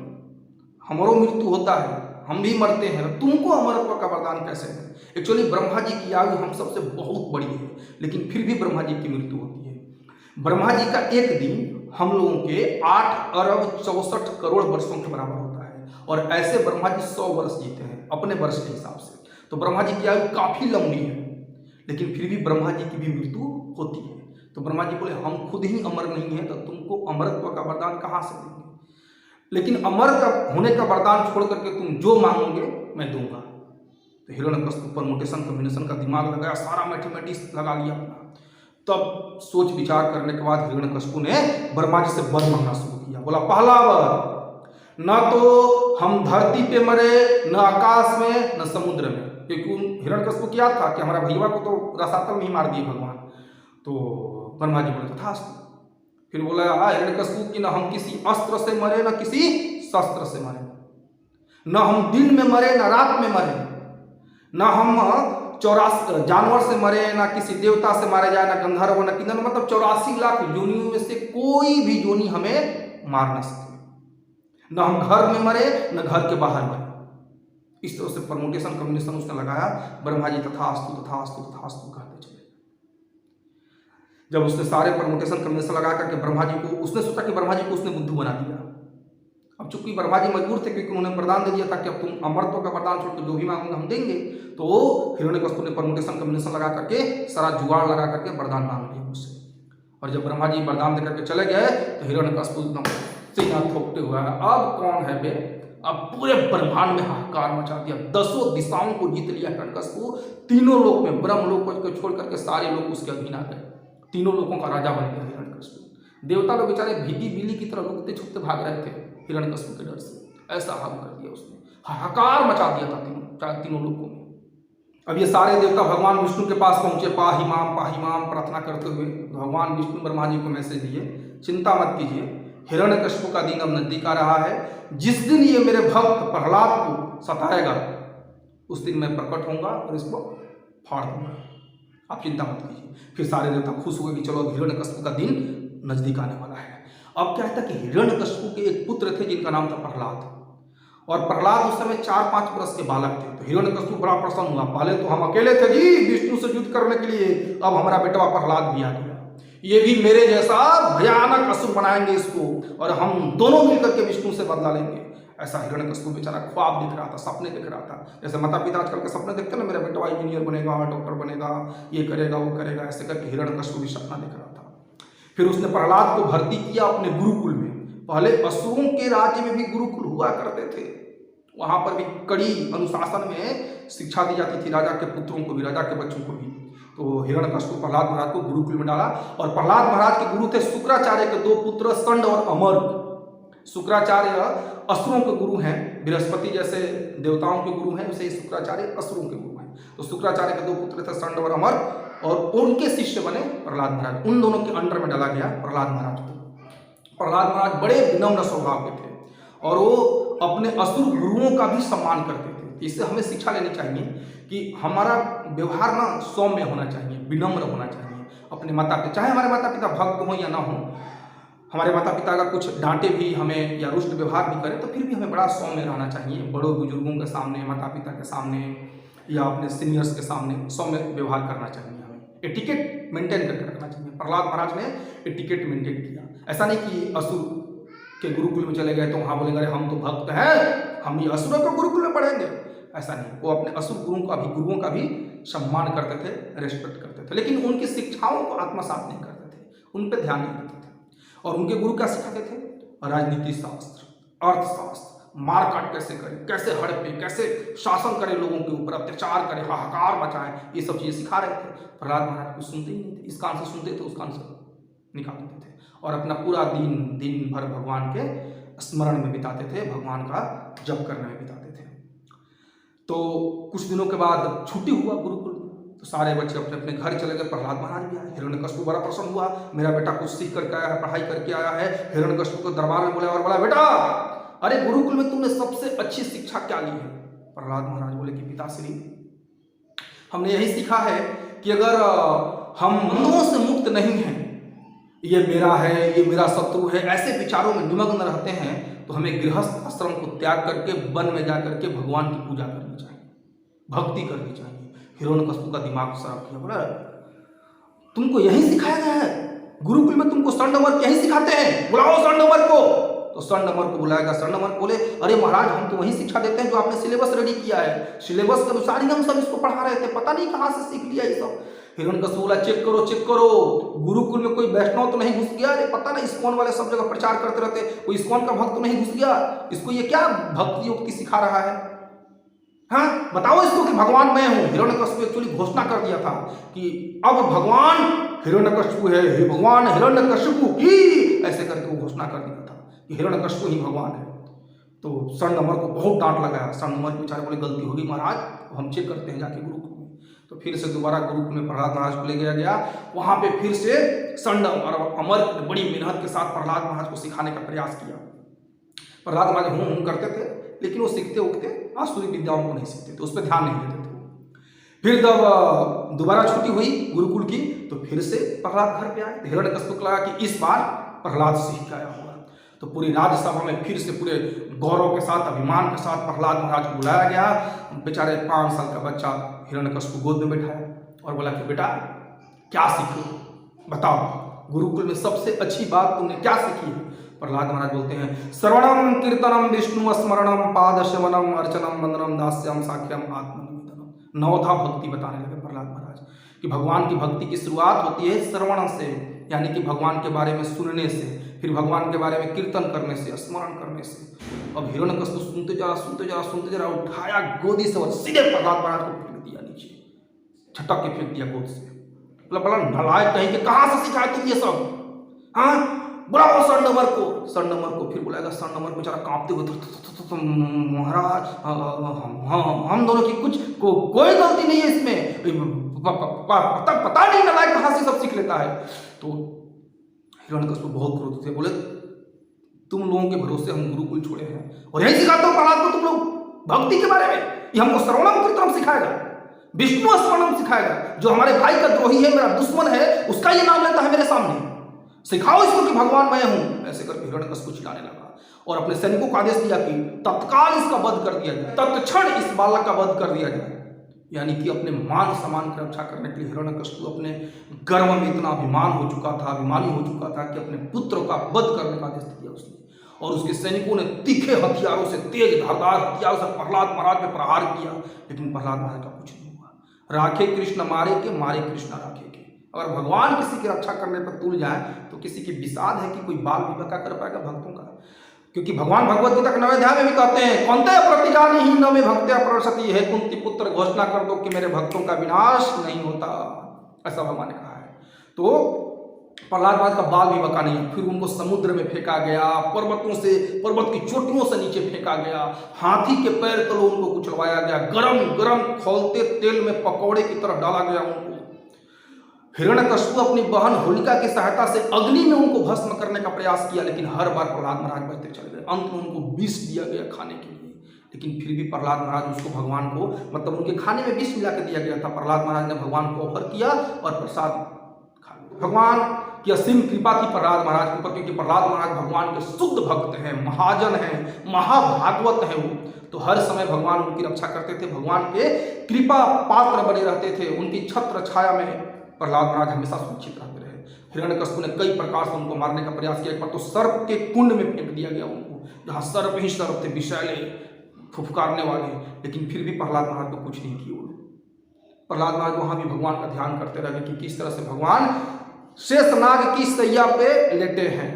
Speaker 1: हमारो मृत्यु होता है, हम भी मरते हैं, तुमको अमरत्व का वरदान कैसे है? एक्चुअली ब्रह्मा जी की आयु हम सबसे बहुत बड़ी है, लेकिन फिर भी ब्रह्मा जी की मृत्यु होती है। ब्रह्मा जी का एक दिन हम लोगों के 8 अरब 64 करोड़ वर्षों के बराबर होता है, और ऐसे ब्रह्मा जी 100 वर्ष जीते हैं अपने वर्ष के हिसाब से। तो ब्रह्मा जी की आयु काफी लंबी है, लेकिन फिर भी ब्रह्मा जी की भी मृत्यु होती है। तो ब्रह्मा जी बोले हम खुद ही अमर नहीं है, तो तुमको अमरत्व का वरदान कहाँ से देंगे? लेकिन अमर का होने का वरदान छोड़ करके तुम जो मांगोगे मैं दूंगा। तो हिरण्यकशिपु परमुटेशन कॉम्बिनेशन का दिमाग लगाया, सारा मैथमेटिक्स लगा लिया अपना। तब सोच विचार करने के बाद हिरण्यकशिपु ने ब्रह्मा जी से वर मांगना शुरू किया। बोला पहला वर, न तो हम धरती पे मरे, न आकाश में, न समुद्र में, क्योंकि हिरण्यकशिपु क्या था कि हमारा भैया को तो रसातल में ही मार दिए भगवान। तो ब्रह्मा जी बोले तथास्तु। फिर बोला हिरण्यकशिपु कि न हम किसी अस्त्र से मरे, न किसी शस्त्र से मरे, न हम दिन में मरे न रात में मरे, न हम 84 जानवर से मरे, ना किसी देवता से मारे जाए, ना गंधर्व न किन्नर, मतलब 84 लाख योनियों में से कोई भी योनि हमें मार न सके, न हम घर में मरे न घर के बाहर मरे। इस तरह से परमुटेशन कॉम्बिनेशन उसने लगाया। ब्रह्मा जी तथास्तु तथास्तु तथास्तु कहते चले। जब उसने सारे परमुटेशन कॉम्बिनेशन लगा करके ब्रह्मा जी को, उसने सोचा कि ब्रह्मा जी को उसने बुद्धू बना दिया। अब चूंकि ब्रह्मा जी मजबूर थे, क्योंकि उन्होंने वरदान दे दिया था कि अब तुम अमरत्व का वरदान छोड़ के जो भी मांगोगे हम देंगे, तो हिरण्यकशिपु ने परमुटेशन कॉम्बिनेशन लगा करके सारा जुगाड़ लगा करके वरदान मांग लिया उससे। और जब ब्रह्मा जी वरदान दे करके चले गए तो हिरण्यकशिपु एकदम सीना ठोकते हुआ अब कौन है बे, अब पूरे ब्रह्मांड में हाहाकार मचा दिया, 10 दिशाओं को जीत लिया हिरण्यकशिपु। तीनों लोक में, ब्रह्म लोक को छोड़ करके सारे लोग उसके अधीन आ गए, तीनों लोगों का राजा बन गया हिरण्यकशिपु। देवता लोग बेचारे भीगी बिल्ली की तरह लुकते छुपते भाग रहे थे हिरण्यकशिपु के डर से, ऐसा हाल कर दिया उसने, हाहाकार मचा दिया था तीनों लोगों में। अब ये सारे देवता भगवान विष्णु के पास पहुंचे, पाही माम प्रार्थना करते हुए। भगवान विष्णु ब्रह्मा जी को मैसेज दिए, चिंता मत कीजिए, हिरण्यकशिपु का दिन अब नजदीक आ रहा है, जिस दिन ये मेरे भक्त प्रहलाद को सताएगा उस दिन मैं प्रकट होऊंगा और इसको फाड़ दूंगा, आप चिंता मत कीजिए। फिर सारे देवता खुश हुए कि चलो हिरण्यकशिपु का दिन नजदीक आने वाला है। अब क्या था कि हिरण्यकशिपु के एक पुत्र थे जिनका नाम था प्रहलाद, और प्रहलाद उस समय 4-5 वर्ष के बालक थे। तो हिरण्यकशिपु बड़ा प्रसन्न हुआ, पहले तो हम अकेले थे जी विष्णु से युद्ध करने के लिए, अब हमारा बेटा प्रहलाद भी आ गया, ये भी मेरे जैसा भयानक असुर बनाएंगे इसको, और हम दोनों मिलकर के विष्णु से बदला लेंगे। ऐसा हिरण्यकशिपु बेचारा ख्वाब दिख रहा था, सपने दिख रहा था, जैसे माता पिता आजकल के सपने देखते ना, मेरा बेटा इंजीनियर बनेगा, डॉक्टर बनेगा, ये करेगा वो करेगा, ऐसे करके हिरण्यकशिपु भी सपना दिख रहा था। फिर उसने प्रहलाद को भर्ती किया अपने गुरुकुल में। पहले असुरों के राज्य में भी गुरुकुल हुआ करते थे, वहां पर भी कड़ी अनुशासन में शिक्षा दी जाती थी, राजा के पुत्रों को भी, राजा के बच्चों को भी। तो हिरण्यकशिपु प्रहलाद महाराज को गुरुकुल में डाला, और प्रहलाद महाराज के गुरु थे शुक्राचार्य के 2 पुत्र षंड और अमर। शुक्राचार्य असुरों के गुरु हैं, बृहस्पति जैसे देवताओं के गुरु हैं, वैसे ही शुक्राचार्य असुरों के गुरु हैं। तो शुक्राचार्य के 2 पुत्र थे षंड और अमर, और उनके शिष्य बने प्रहलाद महाराज। उन दोनों के अंडर में डाला गया प्रहलाद महाराज को। प्रहलाद महाराज बड़े विनम्र स्वभाव के थे और वो अपने असुर गुरुओं का भी सम्मान करते थे। इससे हमें शिक्षा लेनी चाहिए कि हमारा व्यवहार ना सौम्य होना चाहिए, विनम्र होना चाहिए अपने माता पिता, चाहे हमारे माता पिता भक्त हों या ना हो। हमारे माता पिता अगर कुछ डांटे भी हमें या रुष्ट व्यवहार भी करें तो फिर भी हमें बड़ा सौम्य रहना चाहिए। बड़ों बुजुर्गों के सामने, माता पिता के सामने या अपने सीनियर्स के सामने सौम्य व्यवहार करना चाहिए। हमें एटिकेट मेंटेन करके रखना चाहिए। प्रहलाद महाराज ने एटिकेट मेंटेन किया। ऐसा नहीं कि असुर के गुरुकुल में चले गए तो वहाँ बोलेंगे अरे हम तो भक्त हैं, हम ये असुरों के गुरुकुल में पढ़ेंगे। ऐसा नहीं, वो अपने असुर गुरुओं का भी सम्मान करते थे, रेस्पेक्ट करते थे, लेकिन उनकी शिक्षाओं को आत्मसात नहीं करते थे, उन पर ध्यान नहीं देते थे। और उनके गुरु क्या सिखाते थे? राजनीति शास्त्र, अर्थशास्त्र, मारकाट कैसे करें, कैसे हड़पे, कैसे शासन करें, लोगों के ऊपर अत्याचार करें, हाहाकार मचाएं, ये सब चीजें सिखा रहे थे। प्रहलाद महाराज कुछ सुनते ही नहीं थे। इस कान से सुनते थे, उस कान से निकाल देते थे और अपना पूरा दिन भर भगवान के स्मरण में बिताते थे, भगवान का जप करने में बिताते थे। तो कुछ दिनों के बाद छुट्टी हुआ गुरुकुल, तो सारे बच्चे अपने अपने घर चले गए। प्रहलाद महाराज भी आए। हिरण्यकशिपु बड़ा प्रसन्न हुआ, मेरा बेटा कुछ सीख करके आया है, पढ़ाई करके आया है। हिरण्यकशिपु को दरबार में बुलाया और बोला, बेटा अरे गुरुकुल में तुमने सबसे अच्छी शिक्षा क्या ली है? प्रहलाद महाराज बोले कि पिताश्री, हमने यही सीखा है कि अगर हम मनों से मुक्त नहीं हैं, ये मेरा है, ये मेरा शत्रु है, ऐसे विचारों में निमग्न रहते हैं, तो हमें गृहस्थ आश्रम को त्याग करके वन में जाकर के भगवान की पूजा करनी चाहिए, भक्ति करनी चाहिए। हिरण्यकशिपु का दिमाग साफ किया, बोला तुमको यही सिखाया गया है? गुरुकुल में तुमको स्वर्णमर्क यही सिखाते हैं, बुलाओ स्वर्णमर्क को। तो स्वर्णमर्क को बुलाएगा। स्वर्णमर्क बोले, अरे महाराज हम तो वही शिक्षा देते हैं जो आपने सिलेबस रेडी किया है, सिलेबस के अनुसार ही हम सब इसको पढ़ा रहे थे, पता नहीं कहाँ से सीख लिया ये सब। हिरण्यकशिपु बोला, चेक करो चेक करो, गुरुकुल में कोई वैष्णव तो नहीं घुस गया? अरे पता नहीं, इस्कॉन वाले सब जगह प्रचार करते रहते, कोई इस्कॉन का भक्त तो नहीं घुस गया? इसको ये क्या भक्ति युक्ति सिखा रहा है? हाँ बताओ इसको कि भगवान मैं हूं। हिरण्यकशिपु एक्चुअली घोषणा कर दिया था कि अब भगवान हिरण्यकशिपु है, हे भगवान हिरण्यकशिपु की, ऐसे करके वो घोषणा कर दिया था कि हिरण्यकशिपु ही भगवान है। तो स्वर्णमर्क को बहुत डांट लगाया। स्वर्णमर्क बेचारे बोले, गलती होगी महाराज, तो हम चेक करते हैं जाके गुरुकुल में। तो फिर से दोबारा गुरुकुल में प्रहलाद महाराज को ले गया। वहां पे फिर से स्वर्णमर्क ने बड़ी मेहनत के साथ प्रहलाद महाराज को सिखाने का प्रयास किया। प्रहलाद महाराज हूं करते थे, लेकिन वो सीखते उठते आसुरी विद्याओं को नहीं सीखते थे, उस पर ध्यान नहीं देते थे। फिर जब दोबारा छुट्टी हुई गुरुकुल की, तो फिर से प्रहलाद घर पे आए। हिरण्यकशिपु को लगा कि इस बार प्रहलाद सीख के आया होगा। तो पूरी राज्यसभा में फिर से पूरे गौरव के साथ, अभिमान के साथ प्रहलाद महाराज को बुलाया गया। बेचारे 5 साल का बच्चा हिरण्यकशिपु गोद में बैठाया और बोला कि बेटा क्या सीखे, बताओ गुरुकुल में सबसे अच्छी बात तुमने क्या सीखी है? प्रहलाद महाराज बोलते हैं, श्रवणम कीर्तनम विष्णु स्मरणम पादशवनम अर्चनम वंदनम दास्यम साख्यम आत्मनिवेदनम। 9था भक्ति बताने लगे प्रहलाद महाराज कि भगवान की भक्ति की शुरुआत होती है श्रवण से, यानी कि भगवान के बारे में सुनने से, फिर भगवान के बारे में कीर्तन करने से, स्मरण करने से। अब हिरण्यकशिपु सुनते जरा उठाया गोदी से और सीधे प्रहलाद महाराज को फेंक दिया नीचे, झटक के फेंक दिया गोद से। बोला नलायक कहीं के, कहाँ से सिखाए तुम ये सब? हाँ बुलाओ स्वर्णमर्क को। स्वर्णमर्क को फिर बुलाएगा। स्वर्णमर्क बेचारा कांपते हुए, महाराज हम दोनों की कोई गलती नहीं है इसमें, पता नहीं नलायक कहाँ से सब सीख लेता है। तो हिरण्यकशिपु बहुत क्रोधित थे, बोले तुम लोगों के भरोसे हम गुरुकुल छोड़े हैं और यही सिखाते हो प्रहलाद को तुम लोग भक्ति के बारे में? ये हमको श्रवणम कीर्तनम सिखाएगा, विष्णु स्मरणम सिखाएगा। जो हमारे भाई का द्रोही है, मेरा दुश्मन है, उसका ये नाम लेता है मेरे सामने, सिखाओ इसको कि भगवान मैं हूं। ऐसे करके हिरण्यकशिपु चिल्लाने लगा और अपने सैनिकों को आदेश दिया कि तत्काल इसका वध कर दिया जाए, तत्क्षण इस बालक का वध कर दिया जाए। यानी कि अपने मान सम्मान की रक्षा करने के लिए हिरण्यकशिपु अपने गर्व में इतना अभिमानी हो चुका था कि अपने पुत्र का वध करने का आदेश दिया उसने। और उसके सैनिकों ने तीखे हथियारों से, तेज धारदार हथियारों से प्रहलाद महाराज पे प्रहार किया, लेकिन प्रहलाद महाराज का कुछ नहीं हुआ। राखे कृष्ण मारे के, मारे कृष्ण राखे के। अगर भगवान किसी की रक्षा करने पर तुल जाए तो किसी की विषाद है कि कोई बाल विवाह का कर पाएगा भक्तों का? क्योंकि भगवान भगवत गीता के 9वें अध्याय में भी कहते हैं, कौनते प्रतिजानी ही न में भक्त्या प्रसति है, कुंती पुत्र घोषणा कर दो कि मेरे भक्तों का विनाश नहीं होता, ऐसा भगवान ने कहा है। तो प्रहलाद महाराज का बाल विवाह का नहीं, फिर उनको समुद्र में फेंका गया, पर्वत की चोटियों से नीचे फेंका गया, हाथी के पैर तले उनको कुचलवाया गया, गरम गरम खौलते तेल में पकौड़े की तरह डाला गया उनको, हिरण्यकशिपु अपनी बहन होलिका की सहायता से अग्नि में उनको भस्म करने का प्रयास किया, लेकिन हर बार प्रहलाद महाराज बचते चले गए। अंत में उनको विष दिया गया खाने के लिए, लेकिन फिर भी प्रहलाद महाराज उसको भगवान को, मतलब उनके खाने में विष मिला के दिया गया था। प्रहलाद महाराज ने भगवान को ऑफर किया और प्रसाद खा लिया। भगवान की असीम कृपा थी प्रहलाद महाराज के ऊपर, क्योंकि प्रहलाद महाराज भगवान के शुद्ध भक्त हैं, महाजन हैं, महाभागवत हैं वो, तो हर समय भगवान उनकी रक्षा करते थे, भगवान के कृपा पात्र बने रहते थे। उनकी छत्र छाया में प्रहलाद महाराज हमेशा सुरक्षित रहते रहे। हिरण्यकशिपु ने कई प्रकार से उनको मारने का प्रयास किया। एक बार तो सर्प के कुंड में फेंक दिया गया उनको, जहाँ सर्प ही सर्प थे, विषैले, फुफकारने वाले, लेकिन फिर भी प्रहलाद महाराज को कुछ नहीं किया। प्रहलाद महाराज वहां भी भगवान का ध्यान करते रहे कि किस तरह से भगवान शेषनाग की सैया पे लेटे हैं,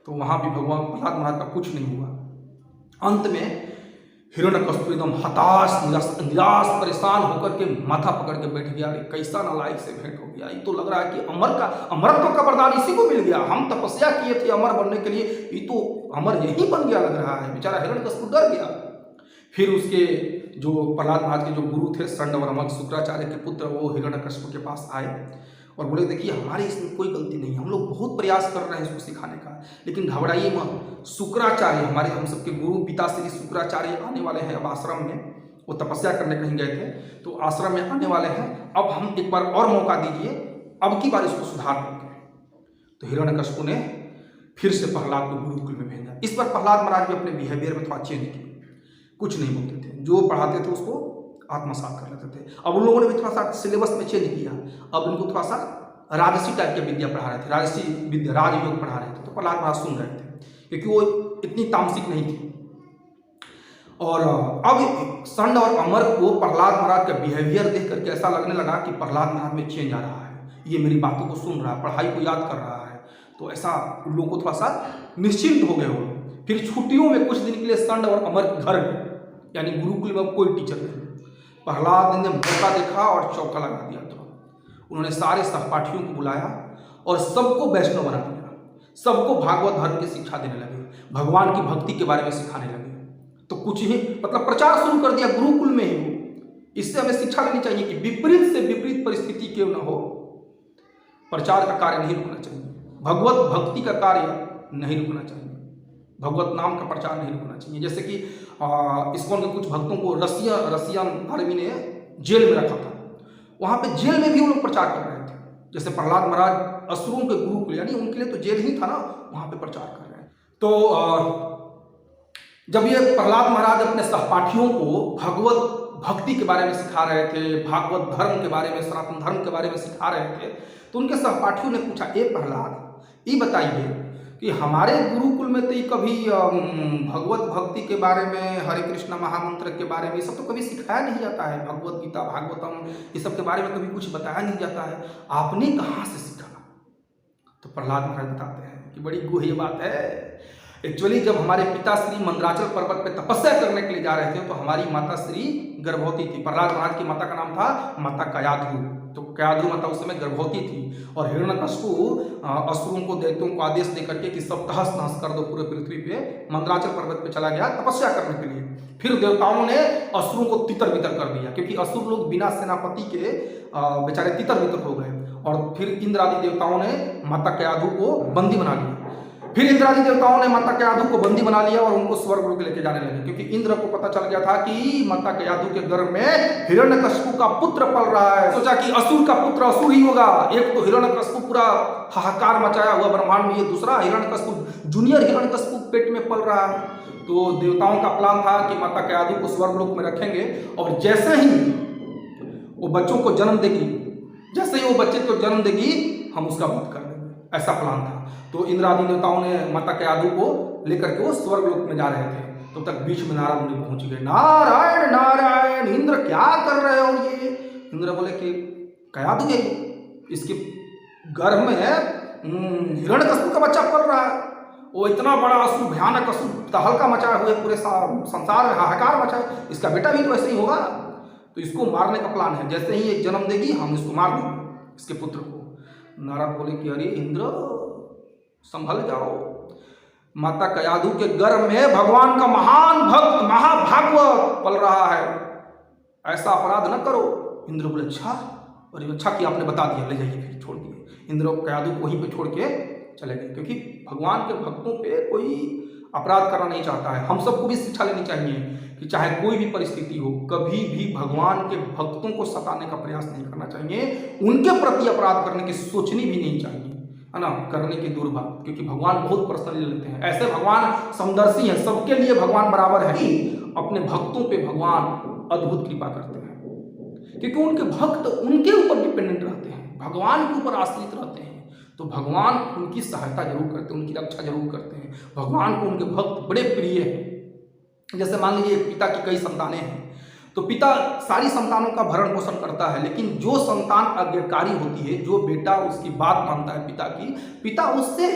Speaker 1: तो वहां भी भगवान प्रहलाद महाराज का कुछ नहीं हुआ। अंत में हिरण्यकशिपु एकदम हताश, निराश, परेशान होकर के माथा पकड़ के बैठ गया। अरे कैसा नालायक से भेंट हो गया, ये तो लग रहा है कि अमरत्व का वरदान इसी को मिल गया। हम तपस्या किए थे अमर बनने के लिए, ये तो अमर यही बन गया लग रहा है। बेचारा हिरण्यकशिपु डर गया। फिर उसके जो प्रहलाद महाराज के जो गुरु थे संडवर्मक शुक्राचार्य के पुत्र, वो हिरण्यकशिपु के पास आए और बोले देखिए हमारी इसमें कोई गलती नहीं है, हम लोग बहुत प्रयास कर रहे हैं इसको सिखाने का, लेकिन घबराइए मत। शुक्राचार्य हमारे हम सबके गुरु पिता श्री शुक्राचार्य आने वाले हैं अब आश्रम में, वो तपस्या करने कहीं गए थे तो आश्रम में आने वाले हैं, अब हम एक बार और मौका दीजिए, अब की बार इसको सुधार देंगे। तो हिरण्यकशिपु ने फिर से प्रहलाद को गुरुकुल में भेजा। इस बार प्रहलाद महाराज भी अपने बिहेवियर में थोड़ा चेंज किए, कुछ नहीं बोलते थे, जो पढ़ाते थे उसको आत्मसात कर लेते थे। अब उन लोगों ने भी थोड़ा सा सिलेबस में चेंज किया, अब इनको थोड़ा सा राजसी टाइप की विद्या पढ़ा रहे थे, राजसी विद्या, राजयोग पढ़ा रहे थे। तो प्रहलाद महाराज सुन रहे थे क्योंकि वो इतनी तामसिक नहीं थी। और अब संड और अमर को प्रहलाद महाराज का बिहेवियर देख करके ऐसा लगने लगा कि प्रहलाद महाराज में चेंज आ रहा है, ये मेरी बातों को सुन रहा है, पढ़ाई को याद कर रहा है। तो ऐसा उन लोगों को थोड़ा सा निश्चिंत हो गए वो। फिर छुट्टियों में कुछ दिन के लिए संड और अमर घर में, यानी गुरुकुल में कोई टीचर नहीं। प्रहलाद ने मौका देखा और चौका लगा दिया। तो उन्होंने सारे सहपाठियों को बुलाया और सबको वैष्णव बना दिया, सबको भागवत धर्म की शिक्षा देने लगे, भगवान की भक्ति के बारे में सिखाने लगे। तो कुछ ही मतलब प्रचार शुरू कर दिया गुरुकुल में ही। इससे हमें शिक्षा लेनी चाहिए कि विपरीत से विपरीत परिस्थिति क्यों न हो, प्रचार का कार्य नहीं रुकना चाहिए, भगवत भक्ति का कार्य नहीं रुकना चाहिए, भगवत नाम का प्रचार नहीं रुकना चाहिए। जैसे कि इस्कॉन के कुछ भक्तों को रसियन आर्मी ने जेल में रखा था, वहां पे जेल में भी वो लोग प्रचार कर रहे थे। जैसे प्रहलाद महाराज असुरों के गुरुकुल, यानी उनके लिए तो जेल ही था ना, वहां पे प्रचार कर रहे हैं। तो जब ये प्रहलाद महाराज अपने सहपाठियों को भगवत भक्ति के बारे में सिखा रहे थे, भागवत धर्म के बारे में, सनातन धर्म के बारे में सिखा रहे थे, तो उनके सहपाठियों ने पूछा, ए प्रहलाद, ये बताइए कि हमारे गुरुकुल में तो ये कभी भगवत भक्ति के बारे में, हरे कृष्ण महामंत्र के बारे में ये सब तो कभी सिखाया नहीं जाता है, भगवत गीता, भागवतम, ये सब के बारे में कभी कुछ बताया नहीं जाता है, आपने कहाँ से सीखा? तो प्रहलाद महाराज बताते हैं कि बड़ी गुह्य बात है। एक्चुअली जब हमारे पिता श्री मंदराचल पर्वत पे तपस्या करने के लिए जा रहे थे तो हमारी माता श्री गर्भवती थी। प्रहलाद महाराज की माता का नाम था माता कयाधु। तो कयाधु माता उस समय गर्भवती थी और हिरण्यकशिपु असुरों को, दैत्यों को आदेश दे करके कि सब तहस नहस कर दो पूरे पृथ्वी पे, मंदराचल पर्वत पे चला गया तपस्या करने के लिए। फिर देवताओं ने असुरों को तितर बितर कर दिया, क्योंकि असुर लोग बिना सेनापति के बेचारे तितर बितर हो गए। और फिर इंद्र आदि देवताओं ने माता कयाधु को बंदी बना लिया। फिर इंद्रादि देवताओं ने माता कयाधु को बंदी बना लिया और उनको स्वर्ग लोक लेके जाने लगे, क्योंकि इंद्र को पता चल गया था कि माता कयाधु के गर्भ में हिरण्यकशिपु का पुत्र पल रहा है। सोचा कि असुर का पुत्र असुर ही होगा। एक तो हिरण्यकशिपु पूरा हाहाकार मचाया हुआ ब्रह्मांड में, ये दूसरा हिरण्यकशिपु जूनियर हिरण्यकशिपु पेट में पल रहा है। तो देवताओं का प्लान था कि माता कयाधु को स्वर्ग लोक में रखेंगे और जैसे ही वो बच्चों को जन्म देगी, जैसे ही वो बच्चे को जन्म देगी, हम उसका वध कर देंगे, ऐसा प्लान था। तो इंद्र आदि देवताओं ने माता कयाधु को लेकर के वो स्वर्ग लोक में जा रहे थे। तो तक बीच में नारद मुनि पहुंच गए। नारायण नारायण, इंद्र क्या कर रहे हो? ये इंद्र बोले कि कयाधु गई, इसके गर्भ में हिरण्यकशिपु का बच्चा पल रहा है, वो इतना बड़ा असुर, भयानक असुर, तहलका मचाए हुए पूरे संसार में हाहाकार मचाए, इसका बेटा भी तो ऐसे ही होगा। तो इसको मारने का प्लान है, जैसे ही ये जन्म देगी हम इसको मार देंगे, इसके पुत्र को। नारद बोले कि अरे इंद्र संभल जाओ, माता कयाधु के गर्भ में भगवान का महान भक्त, महाभागवत पल रहा है, ऐसा अपराध न करो। इंद्र बोले अच्छा, और ये अच्छा किया आपने बता दिया, ले जाइए, फिर छोड़ दिए। इंद्र कयाधु को वहीं पे छोड़ के चले गए, क्योंकि भगवान के भक्तों पे कोई अपराध करना नहीं चाहता है। हम सबको भी शिक्षा लेनी चाहिए कि चाहे कोई भी परिस्थिति हो, कभी भी भगवान के भक्तों को सताने का प्रयास नहीं करना चाहिए, उनके प्रति अपराध करने की सोचनी भी नहीं चाहिए, है ना, करने की दूर बात, क्योंकि भगवान बहुत पर्सनली लेते हैं। ऐसे भगवान समदर्शी हैं, सबके लिए भगवान बराबर है ही, अपने भक्तों पे भगवान अद्भुत कृपा करते हैं, क्योंकि उनके भक्त उनके ऊपर डिपेंडेंट रहते हैं, भगवान के ऊपर आश्रित रहते हैं। तो भगवान उनकी सहायता जरूर करते हैं, उनकी रक्षा जरूर करते हैं। भगवान को उनके भक्त बड़े प्रिय हैं। जैसे मान लीजिए पिता की कई संतानें हैं, तो पिता सारी संतानों का भरण पोषण करता है, लेकिन जो संतान आज्ञाकारी होती है, जो बेटा उसकी बात मानता है पिता की, पिता उससे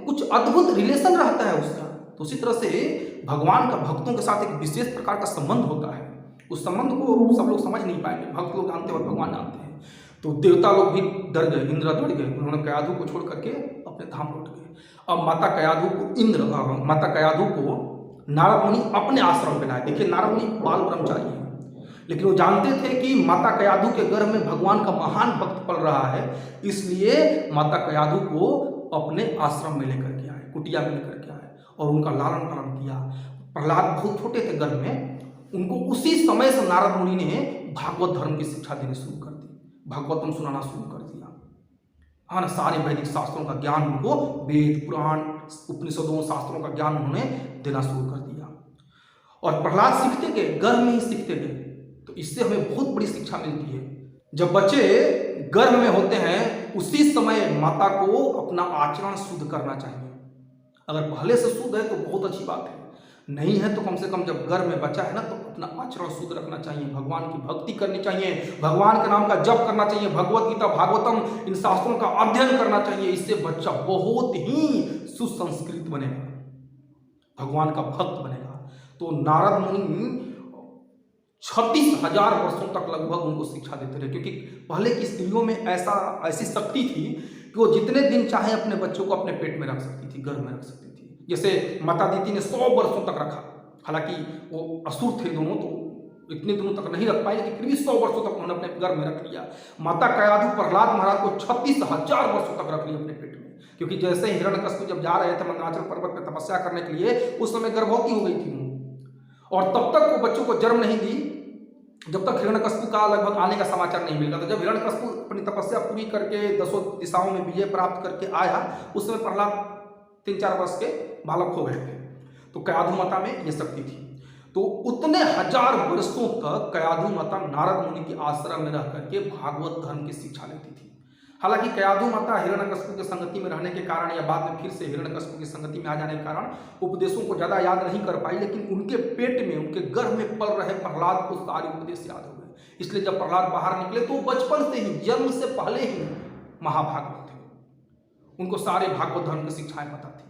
Speaker 1: कुछ अद्भुत रिलेशन रहता है उसका। तो उसी तरह से भगवान का भक्तों के साथ एक विशेष प्रकार का संबंध होता है। उस संबंध को सब लोग समझ नहीं पाएंगे, भक्त लोग जानते हैं और भगवान जानते हैं। तो देवता लोग भी डर गए, इंद्र डर गए, उन्होंने कयाधु को छोड़ करके अपने धाम लौट गए। अब माता कयाधु को नारद मुनि अपने आश्रम में लाए। देखिए, नारद मुनि बाल ब्रह्मचारी हैं, लेकिन वो जानते थे कि माता कयाधु के गर्भ में भगवान का महान भक्त पल रहा है, इसलिए माता कयाधु को अपने आश्रम में लेकर के आए, कुटिया में लेकर के आए और उनका लालन पालन किया। प्रहलाद बहुत छोटे थे गर्भ में, उनको उसी समय से नारद मुनि ने भागवत धर्म की शिक्षा देनी शुरू कर दी, भागवतम सुनाना शुरू कर दिया, हाँ ना। सारे वैदिक शास्त्रों का ज्ञान उनको, वेद पुराण उपनिषदों शास्त्रों का ज्ञान उन्होंने देना शुरू कर दिया। और प्रहलाद सीखते गए, गर्भ में ही सीखते गए। तो इससे हमें बहुत बड़ी शिक्षा मिलती है। जब बच्चे गर्भ में होते हैं, उसी समय माता को अपना आचरण शुद्ध करना चाहिए। अगर पहले से शुद्ध है तो बहुत अच्छी बात है, नहीं है तो कम से कम जब गर्भ में बच्चा है ना, तो अपना आचरण शुद्ध रखना चाहिए, भगवान की भक्ति करनी चाहिए, भगवान के नाम का जप करना चाहिए, भगवत गीता भागवतम इन शास्त्रों का अध्ययन करना चाहिए। इससे बच्चा बहुत ही सुसंस्कृत बनेगा, भगवान का भक्त बनेगा। तो नारद मुनि 36,000 वर्षों तक लगभग उनको शिक्षा देते रहे, क्योंकि पहले की स्त्रियों में ऐसी शक्ति थी कि वो जितने दिन चाहे अपने बच्चों को अपने पेट में रख सकती थी, गर्भ में रख सकती थी। जैसे माता दीति ने 100 वर्षों तक रखा, हालांकि वो असुर थे दोनों, तो इतने दिनों तक नहीं रख पाए, लेकिन फिर भी 100 वर्षों तक उन्होंने अपने गर्भ में रख लिया। माता कयाधु प्रहलाद महाराज को 36,000 वर्षों तक रख लिया अपने पेट में, क्योंकि जैसे हिरण्यकश्यप जब जा रहे थे मंदराचल पर्वत पर तपस्या करने के लिए, उस समय गर्भवती हो गई थी और तब तक वो बच्चों को जन्म नहीं दी जब तक हिरण्यकश्यप का लगभग आने का समाचार नहीं मिला। तो जब हिरण्यकश्यप अपनी तपस्या पूरी करके 10 दिशाओं में विजय प्राप्त करके आया, उस समय प्रहलाद 3-4 वर्ष के बालक हो गए थे। तो कयाधु माता में ये शक्ति थी। तो उतने 1000 वर्षों तक कयाधु माता नारद मुनि के आश्रम में रह करके भागवत धर्म की शिक्षा लेती थी। हालांकि कयाधु माता हिरण्यकश्यप की संगति में रहने के कारण या बाद में फिर से हिरण्यकश्यप की संगति में आ जाने के कारण उपदेशों को ज्यादा याद नहीं कर पाई, लेकिन उनके पेट में, उनके गर्भ में पल रहे प्रहलाद को सारे उपदेश याद हो गए। इसलिए जब प्रहलाद बाहर निकले तो बचपन से ही, जन्म से पहले ही महाभागवत थे, उनको सारे भागवत धर्म की शिक्षाएं पता थी।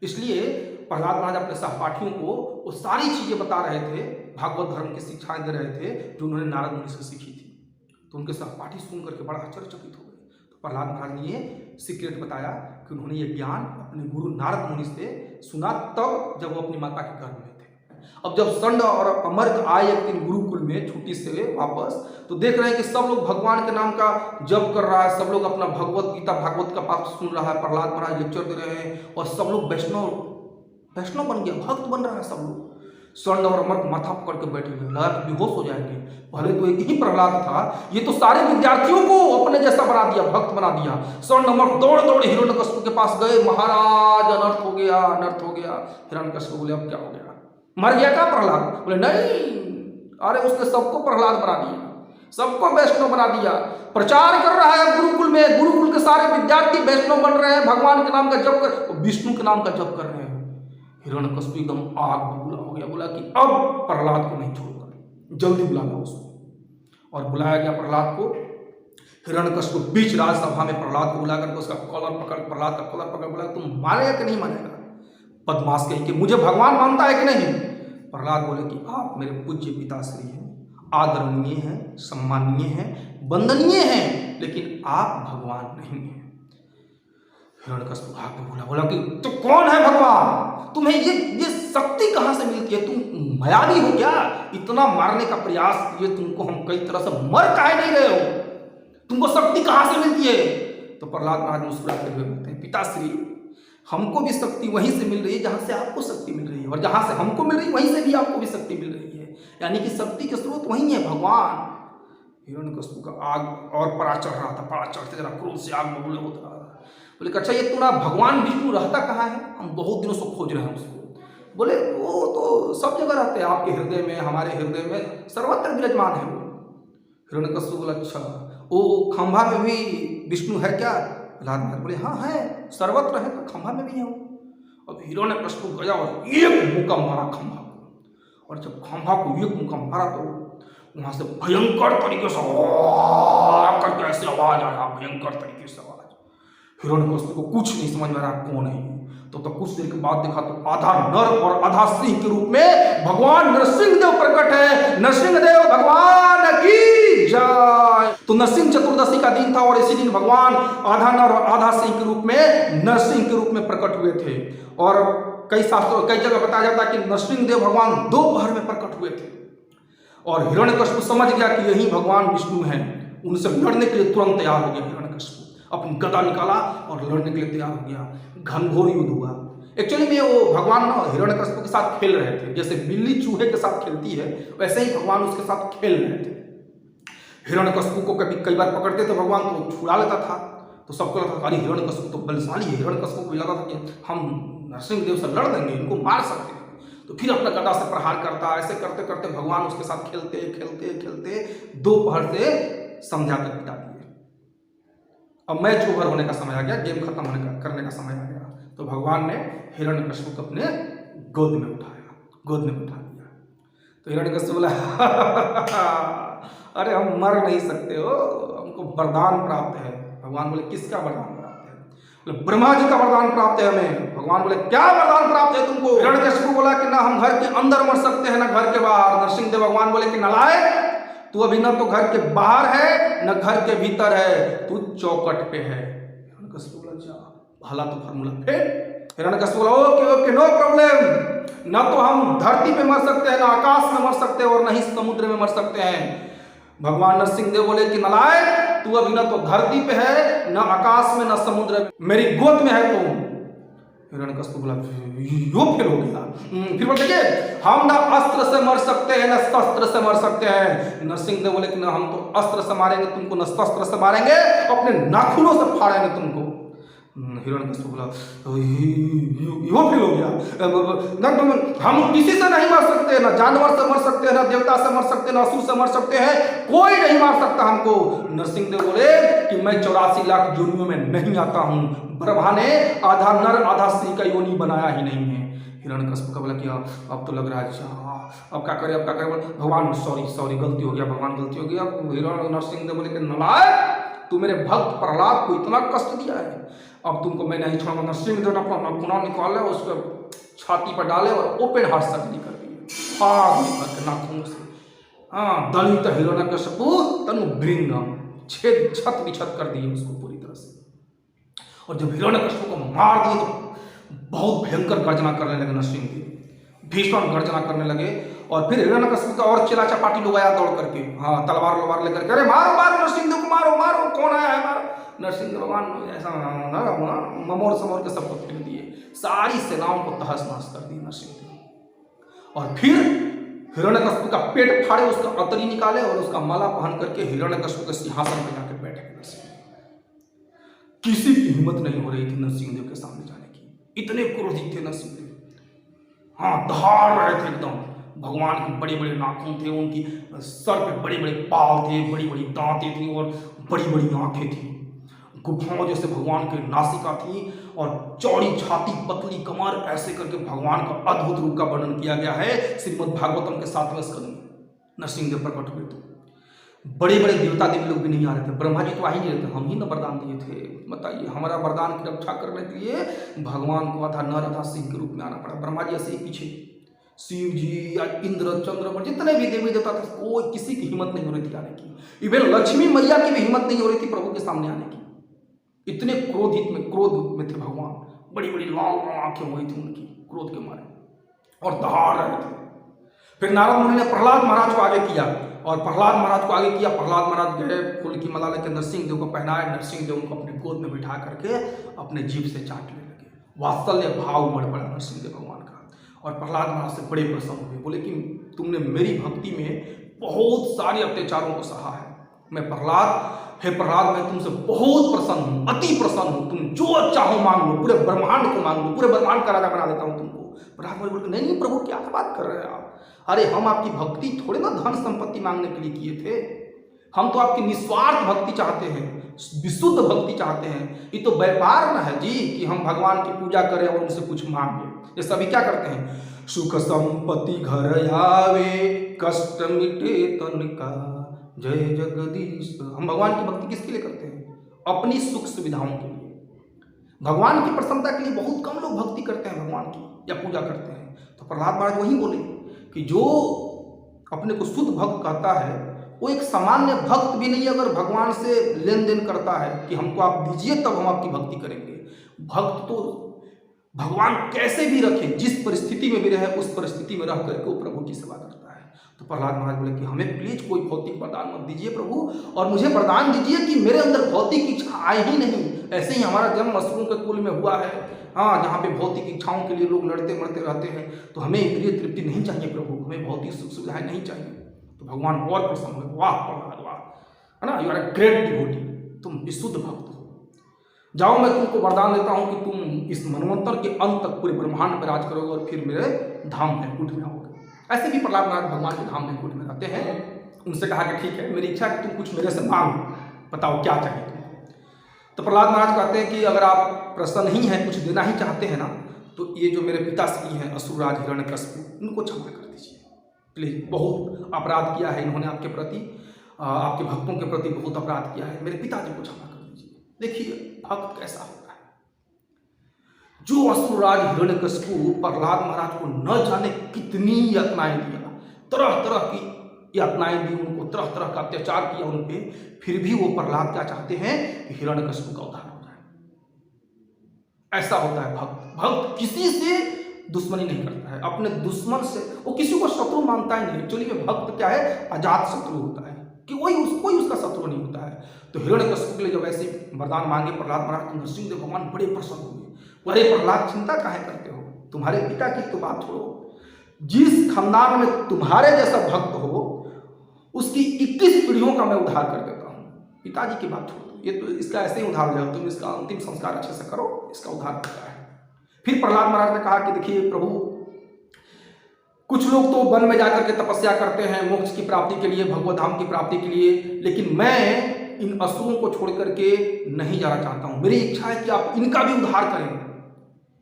Speaker 1: इसलिए प्रहलाद महाराज अपने सहपाठियों को वो सारी चीजें बता रहे थे, भागवत धर्म की शिक्षाएं दे रहे थे जो उन्होंने नारद मुनि से सीखी थी। तो उनके सहपाठी सुन करके बड़ा आश्चर्यचकित हो गए। तो प्रहलाद महाराज ने ये सीक्रेट बताया कि उन्होंने ये ज्ञान अपने गुरु नारद मुनि से सुना, तब जब वो अपनी माता के गर्भ में थे। अब जब षंड और अमर्क आए एक दिन गुरुकुल में छुट्टी से वापस, तो देख रहे हैं कि सब लोग भगवान के नाम का जप कर रहा है, सब लोग अपना भगवत गीता भागवत का पाठ सुन रहा है, प्रहलाद महाराज लेक्चर दे रहे हैं और सब लोग वैष्णव बन गया, भक्त बन रहा है सब लोग। स्वर्ण और अमर्क माथा पकड़ के बैठे हुए, लगा कि बेहोश हो जाएंगे। पहले तो एक ही प्रहलाद था, ये तो सारे विद्यार्थियों को अपने जैसा बना दिया, भक्त बना दिया। स्वर्ण अमर्क दौड़ हिरण्यकश्यप के पास गए, महाराज अनर्थ हो गया, अनर्थ हो गया। हिरण्यकश्यप बोले अब क्या हो गया, मर गया क्या प्रहलाद? बोले नहीं, अरे उसने सबको प्रहलाद बना दिया, सबको वैष्णव बना दिया, प्रचार कर रहा है गुरुकुल में, गुरुकुल के सारे विद्यार्थी वैष्णव बन रहे हैं, भगवान के नाम का जप कर, विष्णु के नाम का जप कर रहे हैं। हिरण्यकश्यप एकदम आग बबूला हो गया, बोला कि अब प्रहलाद को नहीं छोड़ूंगा, जल्दी बुलाना उसको। और बुलाया गया प्रहलाद को। हिरण्यकश्यप बीच राजसभा में प्रहलाद को बुला करके उसका कॉलर पकड़, प्रहलाद का कॉलर पकड़, बोला तुम मानेगा कि नहीं मानेगा? बदमाश कही कि मुझे भगवान मानता है कि नहीं? प्रहलाद बोले कि आप मेरे पूज्य पिताश्री हैं, आदरणीय हैं, सम्माननीय हैं, वंदनीय हैं, लेकिन आप भगवान नहीं हैं। हिरण्यकश्यप भाग में बोला कि तो कौन है भगवान? तुम्हें ये शक्ति कहां से मिलती है? तुम मायावी हो क्या? इतना मारने का प्रयास किए तुमको हम कई तरह से, मर काहे नहीं रहे हो? तुमको शक्ति कहाँ से मिलती है? तो प्रहलाद महाराज मुस्कुराते हुए बोलते हैं, पिताश्री हमको भी शक्ति वहीं से मिल रही है जहाँ से आपको शक्ति मिल रही है, और जहाँ से हमको मिल रही है वहीं से भी आपको भी शक्ति मिल रही है, यानी कि शक्ति के स्रोत वहीं है भगवान। हिरण्यकशिपु का आग और पड़ा चढ़ रहा था, पड़ा चढ़ते जरा क्रोध से आग बबूले होता रहा। बोले अच्छा ये तुम्हारा भगवान विष्णु रहता कहाँ है? हम बहुत दिनों से खोज रहे हैं उसको। बोले वो तो सब जगह रहते हैं, आपके हृदय में, हमारे हृदय में सर्वत्र विराजमान है वो। हिरण्यकशिपु बोला अच्छा वो खंभा में भी विष्णु है क्या? प्रहलाद महाराज बोले हाँ है, सर्वत्र है, तो खंभा में भी है वो। अब हिरण्यकशिपु गया और एक मुक्का मारा खंभा को, और जब खंभा को एक मुक्का मारा तो वहां से भयंकर तरीके से करके ऐसे आवाज आया, भयंकर तरीके से आवाज। हिरण्यकशिपु को कुछ नहीं समझ में आ रहा कौन है। तो कुछ देर के बाद देखा तो आधा नर और आधा सिंह के रूप में भगवान नरसिंह देव प्रकट है। नरसिंह देव भगवान की जय। तो नरसिंह चतुर्दशी का दिन था और इसी दिन भगवान आधा नर और आधा सिंह के रूप में नरसिंह के रूप में प्रकट हुए थे। और कई शास्त्रों कई जगह बताया जाता है कि नरसिंह देव भगवान दोपहर में प्रकट हुए थे। और हिरण्यकशिपु समझ गया कि यही भगवान विष्णु हैं, उनसे लड़ने के लिए तुरंत तैयार हो गया। हिरण्यकशिपु अपनी गदा निकाला और लड़ने के लिए तैयार हो गया। घनघोर युद्ध हुआ। एक्चुअली में वो भगवान ना हिरण्यकशिपु के साथ खेल रहे थे, जैसे बिल्ली चूहे के साथ खेलती है वैसे ही भगवान उसके साथ खेल रहे थे। हिरण्यकशिपु को कई बार पकड़ते थे भगवान तो छुड़ा लेता था, तो सबको लगता था अरे हिरण्यकशिपु तो बलशाली है। हिरण्यकशिपु को लगा था कि हम नरसिंह देव से लड़ देंगे, इनको मार सकते हैं। तो फिर अपना गदा से प्रहार करता। ऐसे करते करते भगवान उसके साथ खेलते खेलते खेलते दोपहर से संध्या तक बिता दिए। अब मैच ओवर होने का समय आ गया, गेम खत्म करने का समय आ गया। तो भगवान ने हिरण्यकशिपु को अपने गोद में उठाया, गोद में उठा लिया। तो हिरण्यकशिपु बोला अरे हम मर नहीं सकते हो, हमको वरदान प्राप्त है। भगवान बोले किसका वरदान प्राप्त है? बोले ब्रह्मा जी का वरदान प्राप्त है हमें। भगवान बोले क्या वरदान प्राप्त है तुमको? हिरण्यकशिपु बोला कि ना हम घर के अंदर मर सकते हैं ना घर के बाहर। नरसिंह देव भगवान बोले कि नालायक, तू अभी न तो घर के बाहर है न घर के भीतर है, तू चौकट पे है। हिरण्यकशिपु बोला जा भला तो फॉर्मूला फिर। हिरण्यकशिपु बोला ओके ओके नो प्रॉब्लम, न तो हम धरती पे मर सकते हैं, ना आकाश में मर सकते हैं, और न ही समुद्र में मर सकते हैं। भगवान नरसिंह देव बोले कि नालायक, तू अभी न तो धरती पे है न आकाश में न समुद्र में, मेरी गोद में है तू। हिरण्यकशिपु बोला यो फेल हो गया। फिर बोलते कि हम ना अस्त्र से मर सकते हैं ना शस्त्र से मर सकते हैं। नरसिंह देव बोले कि ना हम तो अस्त्र से मारेंगे तुमको, न शस्त्र से मारेंगे, अपने नाखूनों से फाड़ेंगे तुमको। हिरण्यकशिपु बोला यो फेल हो गया। हम किसी से नहीं मर सकते, ना जानवर से मर सकते हैं, ना देवता से मर सकते हैं, ना असुर से मर सकते हैं, कोई नहीं मार सकता हमको। नरसिंह देव बोले कि मैं 84 लाख योनियों में नहीं आता हूं, ब्रह्मा ने आधा नर आधा सिंह का योनि बनाया ही नहीं है। हिरण्यकशिपु का बोला कि अब तो लग रहा है अच्छा अब क्या करें, अब क्या करें? भगवान सॉरी गलती हो गया, भगवान गलती हो गया। हिरण्य नरसिंह देव बोले कि नालायक, तू मेरे भक्त प्रहलाद को इतना कष्ट दिया है, अब तुमको मैं नहीं छोड़ूंगा। नरसिंह देव ने अपना नाखूना निकाले, उसको छाती पर डाले और ओपन हार्ट सर्जरी कर दी, फाड़ दी नाखून से। हाँ दलित हिरण्यकशिपु तनु भृंगम, छेद छत विछत कर दिए उसको पूरी तरह से। और जब हिरण्यकशिपु को मार दिए तो बहुत भयंकर गर्जना करने लगे नरसिंह देव, भीषण गर्जना करने लगे। और फिर हिरण्यकशिपु का और चिल्ला चपाटी लोग आया दौड़ करके, हाँ तलवार लेकर के, अरे मारो मारो नरसिंह देव को, मारो मारो, कौन आया है मारो। नरसिंह देव भगवान ऐसा ममोर समोर के सबको फेंक दिए, सारी सेनाओं को तहस नहस कर दी नरसिंह देव। और फिर हिरण्यकशिपु का पेट फाड़े, उसका अतरी निकाले और उसका माला पहन करके हिरण्यकशिपु के सिंहासन पर जाकर बैठ गए नरसिंह देव। किसी की हिम्मत नहीं हो रही थी नरसिंह देव के सामने जाने की, इतने क्रोधित थे नरसिंह देव। हाँ दहाड़ रहे थे एकदम। भगवान के बड़े बड़े नाखून थे, उनकी सर पे बड़े बड़े बाल थे, बड़ी बड़ी दांतें थी और बड़ी बड़ी आंखें थी। गुफाओं जैसे भगवान की नासिका थी और चौड़ी छाती पतली कमर, ऐसे करके भगवान का अद्भुत रूप का वर्णन किया गया है श्रीमद् भागवतम के 7वें स्कंद में। नरसिंह देव प्रकट हुए तो बड़े बड़े देवता देवी लोग भी नहीं आ रहे थे, ब्रह्मा जी तो आ ही नहीं रहे थे, हम ही न वरदान दिए थे। बताइए हमारा वरदान की रक्षा करने के लिए भगवान को आधा नर आधा सिंह के रूप में आना पड़ा। ब्रह्मा जी ऐसे ही पीछे, शिव जी या इंद्र चंद्र जितने भी देवी देवता थे, कोई किसी की हिम्मत नहीं हो रही थी आने की। इवन लक्ष्मी मैया की भी हिम्मत नहीं हो रही थी प्रभु के सामने आने की। इतने क्रोध में थे भगवान, बड़ी बड़ी लाल आंखें हुई थी उनकी क्रोध के मारे और दहाड़ रहे थे। फिर नारद मुनि ने प्रहलाद महाराज को आगे किया और प्रहलाद महाराज को आगे किया। प्रहलाद महाराज गए, फूल की माला लेकर नरसिंह देव को पहनाए। नरसिंह देव उनको अपनी गोद में बिठा करके अपने जीभ से चाटने लगे। वात्सल्य भाव उमड़ पड़ा नरसिंह देव भगवान का। और प्रहलाद महाराज से बड़े प्रसन्न हुए, बोले कि तुमने मेरी भक्ति में बहुत सारे अत्याचारों को सहा है। मैं प्रहलाद, हे प्रहलाद, मैं तुमसे बहुत प्रसन्न हूँ, अति प्रसन्न हूँ। तुम जो चाहो मांग लो, पूरे ब्रह्मांड को मांग लो, पूरे ब्रह्मांड का राजा बना देता हूँ तुमको। प्रहलाद महाराज बोले, नहीं प्रभु, क्या बात कर रहे हैं आप? अरे हम आपकी भक्ति थोड़े ना धन संपत्ति मांगने के लिए किए थे। हम तो आपकी निस्वार्थ भक्ति चाहते हैं, विशुद्ध भक्ति चाहते हैं। ये तो व्यापार ना है जी कि हम भगवान की पूजा करें और उनसे कुछ मांगे। ये सभी क्या करते हैं? सुख संपत्ति घर आवे, कष्ट मिटे तन का, जय जगदीश। हम भगवान की भक्ति किसके लिए करते हैं? अपनी सुख सुविधाओं के लिए। भगवान की प्रसन्नता के लिए बहुत कम लोग भक्ति करते हैं भगवान की या पूजा करते हैं। तो प्रहलाद महाराज वही बोले कि जो अपने को शुद्ध भक्त कहता है वो एक सामान्य भक्त भी नहीं, अगर भगवान से लेन देन करता है कि हमको आप दीजिए तब हम आपकी भक्ति करेंगे। भक्त तो भगवान कैसे भी रखे, जिस परिस्थिति में भी रहे उस परिस्थिति में रह करके वो प्रभु की सेवा करता है। तो प्रहलाद महाराज बोले कि हमें प्लीज कोई भौतिक वरदान मत दीजिए प्रभु, और मुझे वरदान दीजिए कि मेरे अंदर भौतिक इच्छा आए ही नहीं। ऐसे ही हमारा जन्म असुरों के कुल में हुआ है, हाँ, जहाँ पे भौतिक इच्छाओं के लिए लोग लड़ते मरते रहते हैं। तो हमें इंद्रिय तृप्ति नहीं चाहिए प्रभु, हमें भौतिक सुख सुविधाएं नहीं चाहिए। तो भगवान और प्रसन्न हुए, वाह प्रहलाद वाह, है ना, you are a great devotee, तुम विशुद्ध भक्त हो। जाओ, मैं तुमको वरदान देता हूँ कि तुम इस मनवंतर के अंत तक पूरे ब्रह्मांड पर राज करोगे और फिर मेरे धाम बैकुंठ में आओगे। ऐसे भी प्रहलाद महाराज भगवान के धाम बैकुंठ में रहते हैं। उनसे कहा कि ठीक है, मेरी इच्छा है कि तुम कुछ मेरे से मांगो, बताओ क्या चाहिए तुमको। तो प्रहलाद महाराज कहते हैं कि अगर आप प्रसन्न ही हैं, कुछ देना ही चाहते हैं ना, तो ये जो मेरे पिताश्री हैं असुरराज हिरण्यकश्यप, इनको क्षमा कर दीजिए प्लीज। बहुत अपराध किया है इन्होंने आपके प्रति, आपके भक्तों के प्रति बहुत अपराध किया है, मेरे पिताजी को क्षमा कर दीजिए। देखिए भक्त कैसा होता है। जो असुरराज हिरण्यकश्यप प्रहलाद महाराज को न जाने कितनी यातनाएं दिया, तरह तरह की यातनाएं दी उनको, तरह तरह का अत्याचार किया उन पे, फिर भी वो प्रहलाद क्या चाहते हैं कि हिरण्यकश्यप का उद्धार हो जाए। ऐसा होता है भक्त। भक्त किसी से दुश्मनी नहीं करता है, अपने दुश्मन से वो किसी को शत्रु मानता ही नहीं। एक्चुअली में भक्त क्या है? अजात शत्रु होता है कि कोई उसका शत्रु नहीं होता है। तो हिरण्यकश्यप के लिए जब ऐसे वरदान मांगे प्रहलाद महाराज, तो नरसिंह देव भगवान बड़े प्रसन्न हुए। अरे प्रहलाद, चिंता काहे करते हो? तुम्हारे पिता की तो बात छोड़ो, जिस खानदान में तुम्हारे जैसा भक्त हो उसकी 21 पीढ़ियों का मैं उद्धार कर देता हूँ। पिताजी की बात छोड़ो, ये तो इसका ऐसे ही उद्धार हो जाओ, तुम इसका अंतिम संस्कार अच्छे से करो, इसका उद्धार होता है। फिर प्रहलाद महाराज ने कहा कि देखिए प्रभु, कुछ लोग तो वन में जाकर के तपस्या करते हैं मोक्ष की प्राप्ति के लिए, भगवत धाम की प्राप्ति के लिए, लेकिन मैं इन असुरों को छोड़ करके नहीं जाना चाहता हूँ। मेरी इच्छा है कि आप इनका भी उद्धार करें,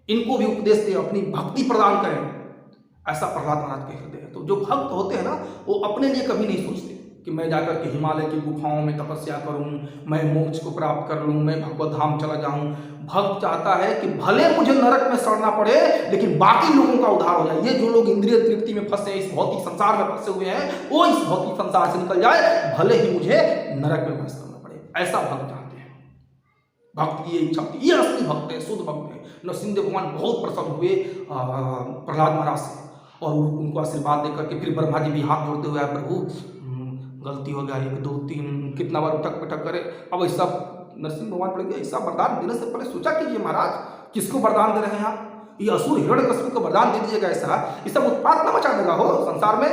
Speaker 1: इनको भी उपदेश दें, अपनी भक्ति प्रदान करें। ऐसा प्रहलाद महाराज के हृदय है। तो जो भक्त होते हैं ना, वो अपने लिए कभी नहीं सोचते कि मैं जाकर के हिमालय की गुफाओं में तपस्या करूं, मैं मोक्ष को प्राप्त कर लूं, मैं भगवत धाम चला जाऊं। भक्त चाहता है कि भले मुझे नरक में सड़ना पड़े, लेकिन बाकी लोगों का उद्धार हो जाए। ये जो लोग इंद्रिय तृप्ति में फंसे, इस भौतिक संसार में फंसे हुए हैं, वो इस भौतिक संसार से निकल जाए, भले ही मुझे नरक में फंस करना पड़े। ऐसा भक्त चाहते हैं। भक्त की ये इच्छा होती है, ये असली भक्त है, शुद्ध भक्त है। नरसिंह देव भगवान बहुत प्रसन्न हुए प्रहलाद महाराज से और उनको आशीर्वाद देकर के फिर ब्रह्मा जी भी हाथ जोड़ते हुए, प्रभु गलती हो गया, 1 2 3 कितना बार उठक पटक करे। अब ऐसा नरसिंह भगवान बोले, ऐसा वरदान देने से पहले सोचा कीजिए महाराज, किसको वरदान दे रहे हैं आप? ये असुर हिरण्यकश्यप को वरदान दे दीजिएगा ऐसा, ये सब उत्पात न मचा देगा हो संसार में।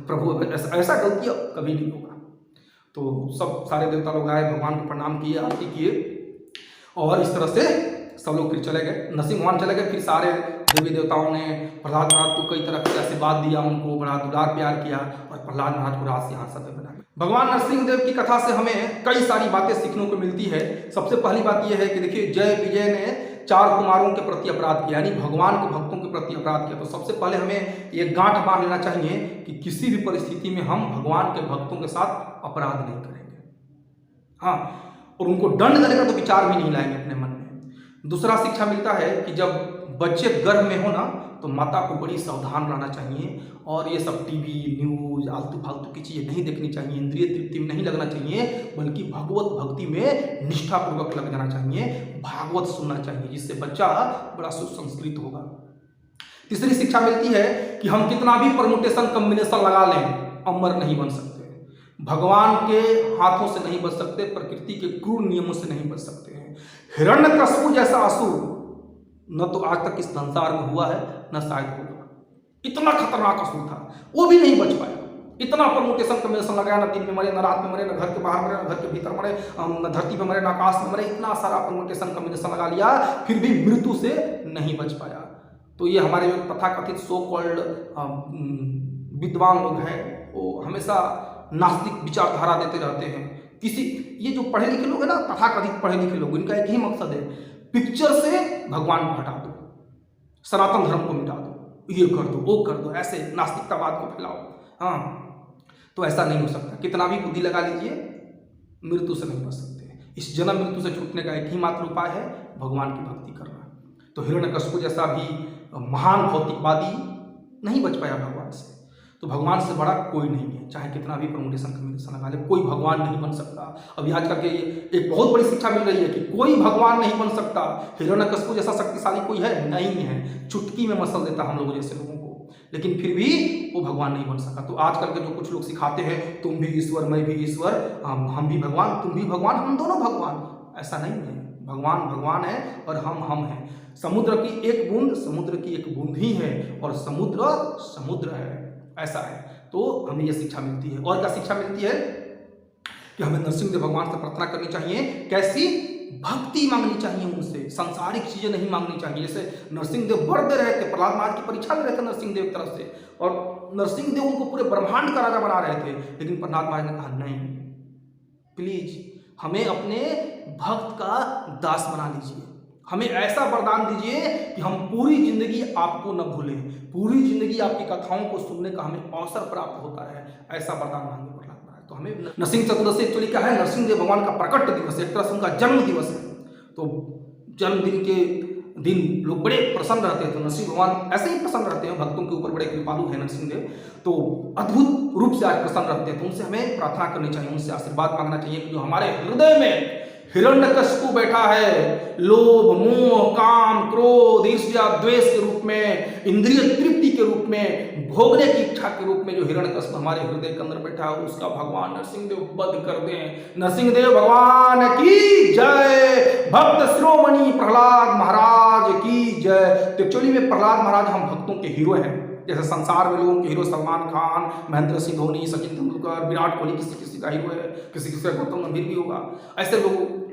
Speaker 1: प्रभु ऐसा गलती कभी नहीं होगा। तो सब सारे देवता लोग आए, भगवान को प्रणाम किए, आरती किए और इस तरह से सब लोग फिर चले गए। नरसिंह भगवान चले गए। फिर सारे देवी देवताओं ने प्रहलाद महाराज को कई तरह से आशीर्वाद दिया, उनको बड़ा दुलार प्यार किया और प्रहलाद महाराज को राज सिंहासन पर बनाया। भगवान नरसिंह देव की कथा से हमें कई सारी बातें सीखने को मिलती है। सबसे पहली बात यह है कि देखिए, जय विजय ने 4 कुमारों के प्रति अपराध किया, यानी भगवान के भक्तों के प्रति अपराध किया। तो सबसे पहले हमें ये गांठ बांध लेना चाहिए कि किसी भी परिस्थिति में हम भगवान के भक्तों के साथ अपराध नहीं करेंगे, हाँ, और उनको दंड देने का तो विचार भी नहीं लाएंगे अपने मन में। दूसरा शिक्षा मिलता है कि जब बच्चे गर्भ में हो ना, तो माता को बड़ी सावधान रहना चाहिए और ये सब टीवी न्यूज आलतू फालतू की चीज़ें नहीं देखनी चाहिए, इंद्रिय तृप्ति में नहीं लगना चाहिए, बल्कि भगवत भक्ति में निष्ठापूर्वक लग जाना चाहिए, भागवत सुनना चाहिए, जिससे बच्चा बड़ा सुसंस्कृत होगा। तीसरी शिक्षा मिलती है कि हम कितना भी परमुटेशन कॉम्बिनेशन लगा लें, अमर नहीं बन सकते। भगवान के हाथों से नहीं बच सकते, प्रकृति के क्रूर नियमों से नहीं बच सकते हैं। हिरण्यकशिपु जैसा असुर न तो आज तक इस संसार में हुआ है, न शायद होगा। इतना खतरनाक असुर था, वो भी नहीं बच पाया। इतना परमुटेशन कॉम्बिनेशन लगाया, न दिन में मरे, न रात में मरे, न घर के बाहर मरे, न घर के भीतर मरे, न धरती पे मरे, न आकाश में मरे। इतना सारा परमुटेशन कॉम्बिनेशन लगा लिया, फिर भी मृत्यु से नहीं बच पाया। तो ये हमारे जो तथाकथित सो कॉल्ड विद्वान लोग हैं, वो हमेशा नास्तिक विचारधारा देते रहते हैं। ये जो पढ़े लिखे लोग हैं ना, तथाकथित पढ़े लिखे लोग, इनका एक ही मकसद है, पिक्चर से भगवान को हटा दो, सनातन धर्म को मिटा दो, ये कर दो, वो कर दो, ऐसे नास्तिकतावाद को फैलाओ। हाँ, तो ऐसा नहीं हो सकता। कितना भी बुद्धि लगा लीजिए, मृत्यु से नहीं बच सकते। इस जन्म मृत्यु से छूटने का एक ही मात्र उपाय है, भगवान की भक्ति करना। तो हिरण्यकशिपु जैसा भी महान भौतिकवादी नहीं बच पाया भगवान से। तो भगवान से बड़ा कोई नहीं है, चाहे कितना भी परमुटेशन कॉम्बिनेशन लगा ले, कोई भगवान नहीं बन सकता। अभी आज का एक बहुत बड़ी शिक्षा मिल रही है कि कोई भगवान नहीं बन सकता। हिरण्यकशिपु जैसा शक्तिशाली कोई है नहीं है, चुटकी में मसल देता हम लोगों जैसे लोगों को, लेकिन फिर भी वो भगवान नहीं बन सका। तो आजकल के जो कुछ लोग सिखाते हैं, तुम भी ईश्वर, मैं भी ईश्वर, हम भी भगवान, तुम भी भगवान, हम दोनों भगवान, ऐसा नहीं है। भगवान भगवान है और हम हैं। समुद्र की एक बूंद समुद्र की एक बूंद ही है, और समुद्र समुद्र है, ऐसा है। तो हमें यह शिक्षा मिलती है। और क्या शिक्षा मिलती है कि हमें नरसिंहदेव भगवान से प्रार्थना करनी चाहिए। कैसी? भक्ति मांगनी चाहिए उनसे, सांसारिक चीजें नहीं मांगनी चाहिए। जैसे नरसिंहदेव वर दे रहे थे, प्रहलाद महाराज की परीक्षा ले रहे थे नरसिंहदेव की तरफ से, और नरसिंहदेव उनको पूरे ब्रह्मांड का राजा बना रहे थे, लेकिन प्रहलाद महाराज ने कहा नहीं, प्लीज हमें अपने भक्त का दास बना लीजिए, हमें ऐसा वरदान दीजिए कि हम पूरी जिंदगी आपको न भूलें, पूरी जिंदगी आपकी कथाओं को सुनने का हमें अवसर प्राप्त होता है। ऐसा वरदान मांगे प्रहलाद महाराज। तो हमें नरसिंह चतुर्दशी एक्चुअली क्या है? नरसिंहदेव भगवान का प्रकट दिवस है, एक तरह से उनका जन्म दिवस है। तो जन्मदिन के दिन लोग बड़े प्रसन्न रहते हैं। तो नरसिंह भगवान ऐसे ही प्रसन्न रहते हैं, भक्तों के ऊपर बड़े कृपालु हैं नरसिंहदेव, तो अद्भुत रूप से आज प्रसन्न रहते हैं। तो उनसे हमें प्रार्थना करनी चाहिए, उनसे आशीर्वाद मांगना चाहिए कि जो हमारे हृदय में हिरण्यकशिपु बैठा है, लोभ, मोह, काम, क्रोध, ईर्ष्या, द्वेष के रूप में, इंद्रिय तृप्ति के रूप में, भोगने की इच्छा के रूप में जो हिरण्यकशिपु हमारे हृदय के अंदर बैठा है, उसका भगवान नरसिंहदेव वध कर दें। नरसिंहदेव भगवान की जय। भक्त शिरोमणि प्रहलाद महाराज की जय। तो एक्चुअली में प्रहलाद महाराज हम भक्तों के हीरो हैं। जैसे संसार में लोगों के हीरो सलमान खान, महेंद्र सिंह धोनी, सचिन तेंदुलकर, विराट कोहली किसी का हीरो है, किसी का गौतम गंभीर भी होगा। ऐसे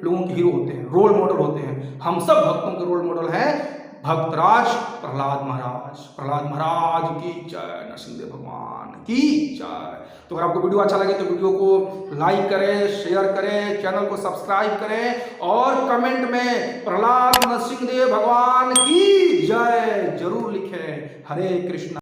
Speaker 1: लोगों के हीरो होते हैं, रोल मॉडल होते हैं। हम सब भक्तों के रोल मॉडल हैं भक्तराज प्रहलाद महाराज। प्रहलाद महाराज की जय, नरसिंहदेव भगवान की जय। तो अगर आपको वीडियो अच्छा लगे तो वीडियो को लाइक करें, शेयर करें, चैनल को सब्सक्राइब करें, और कमेंट में प्रहलाद नरसिंहदेव भगवान की जय जरूर लिखें। हरे कृष्ण।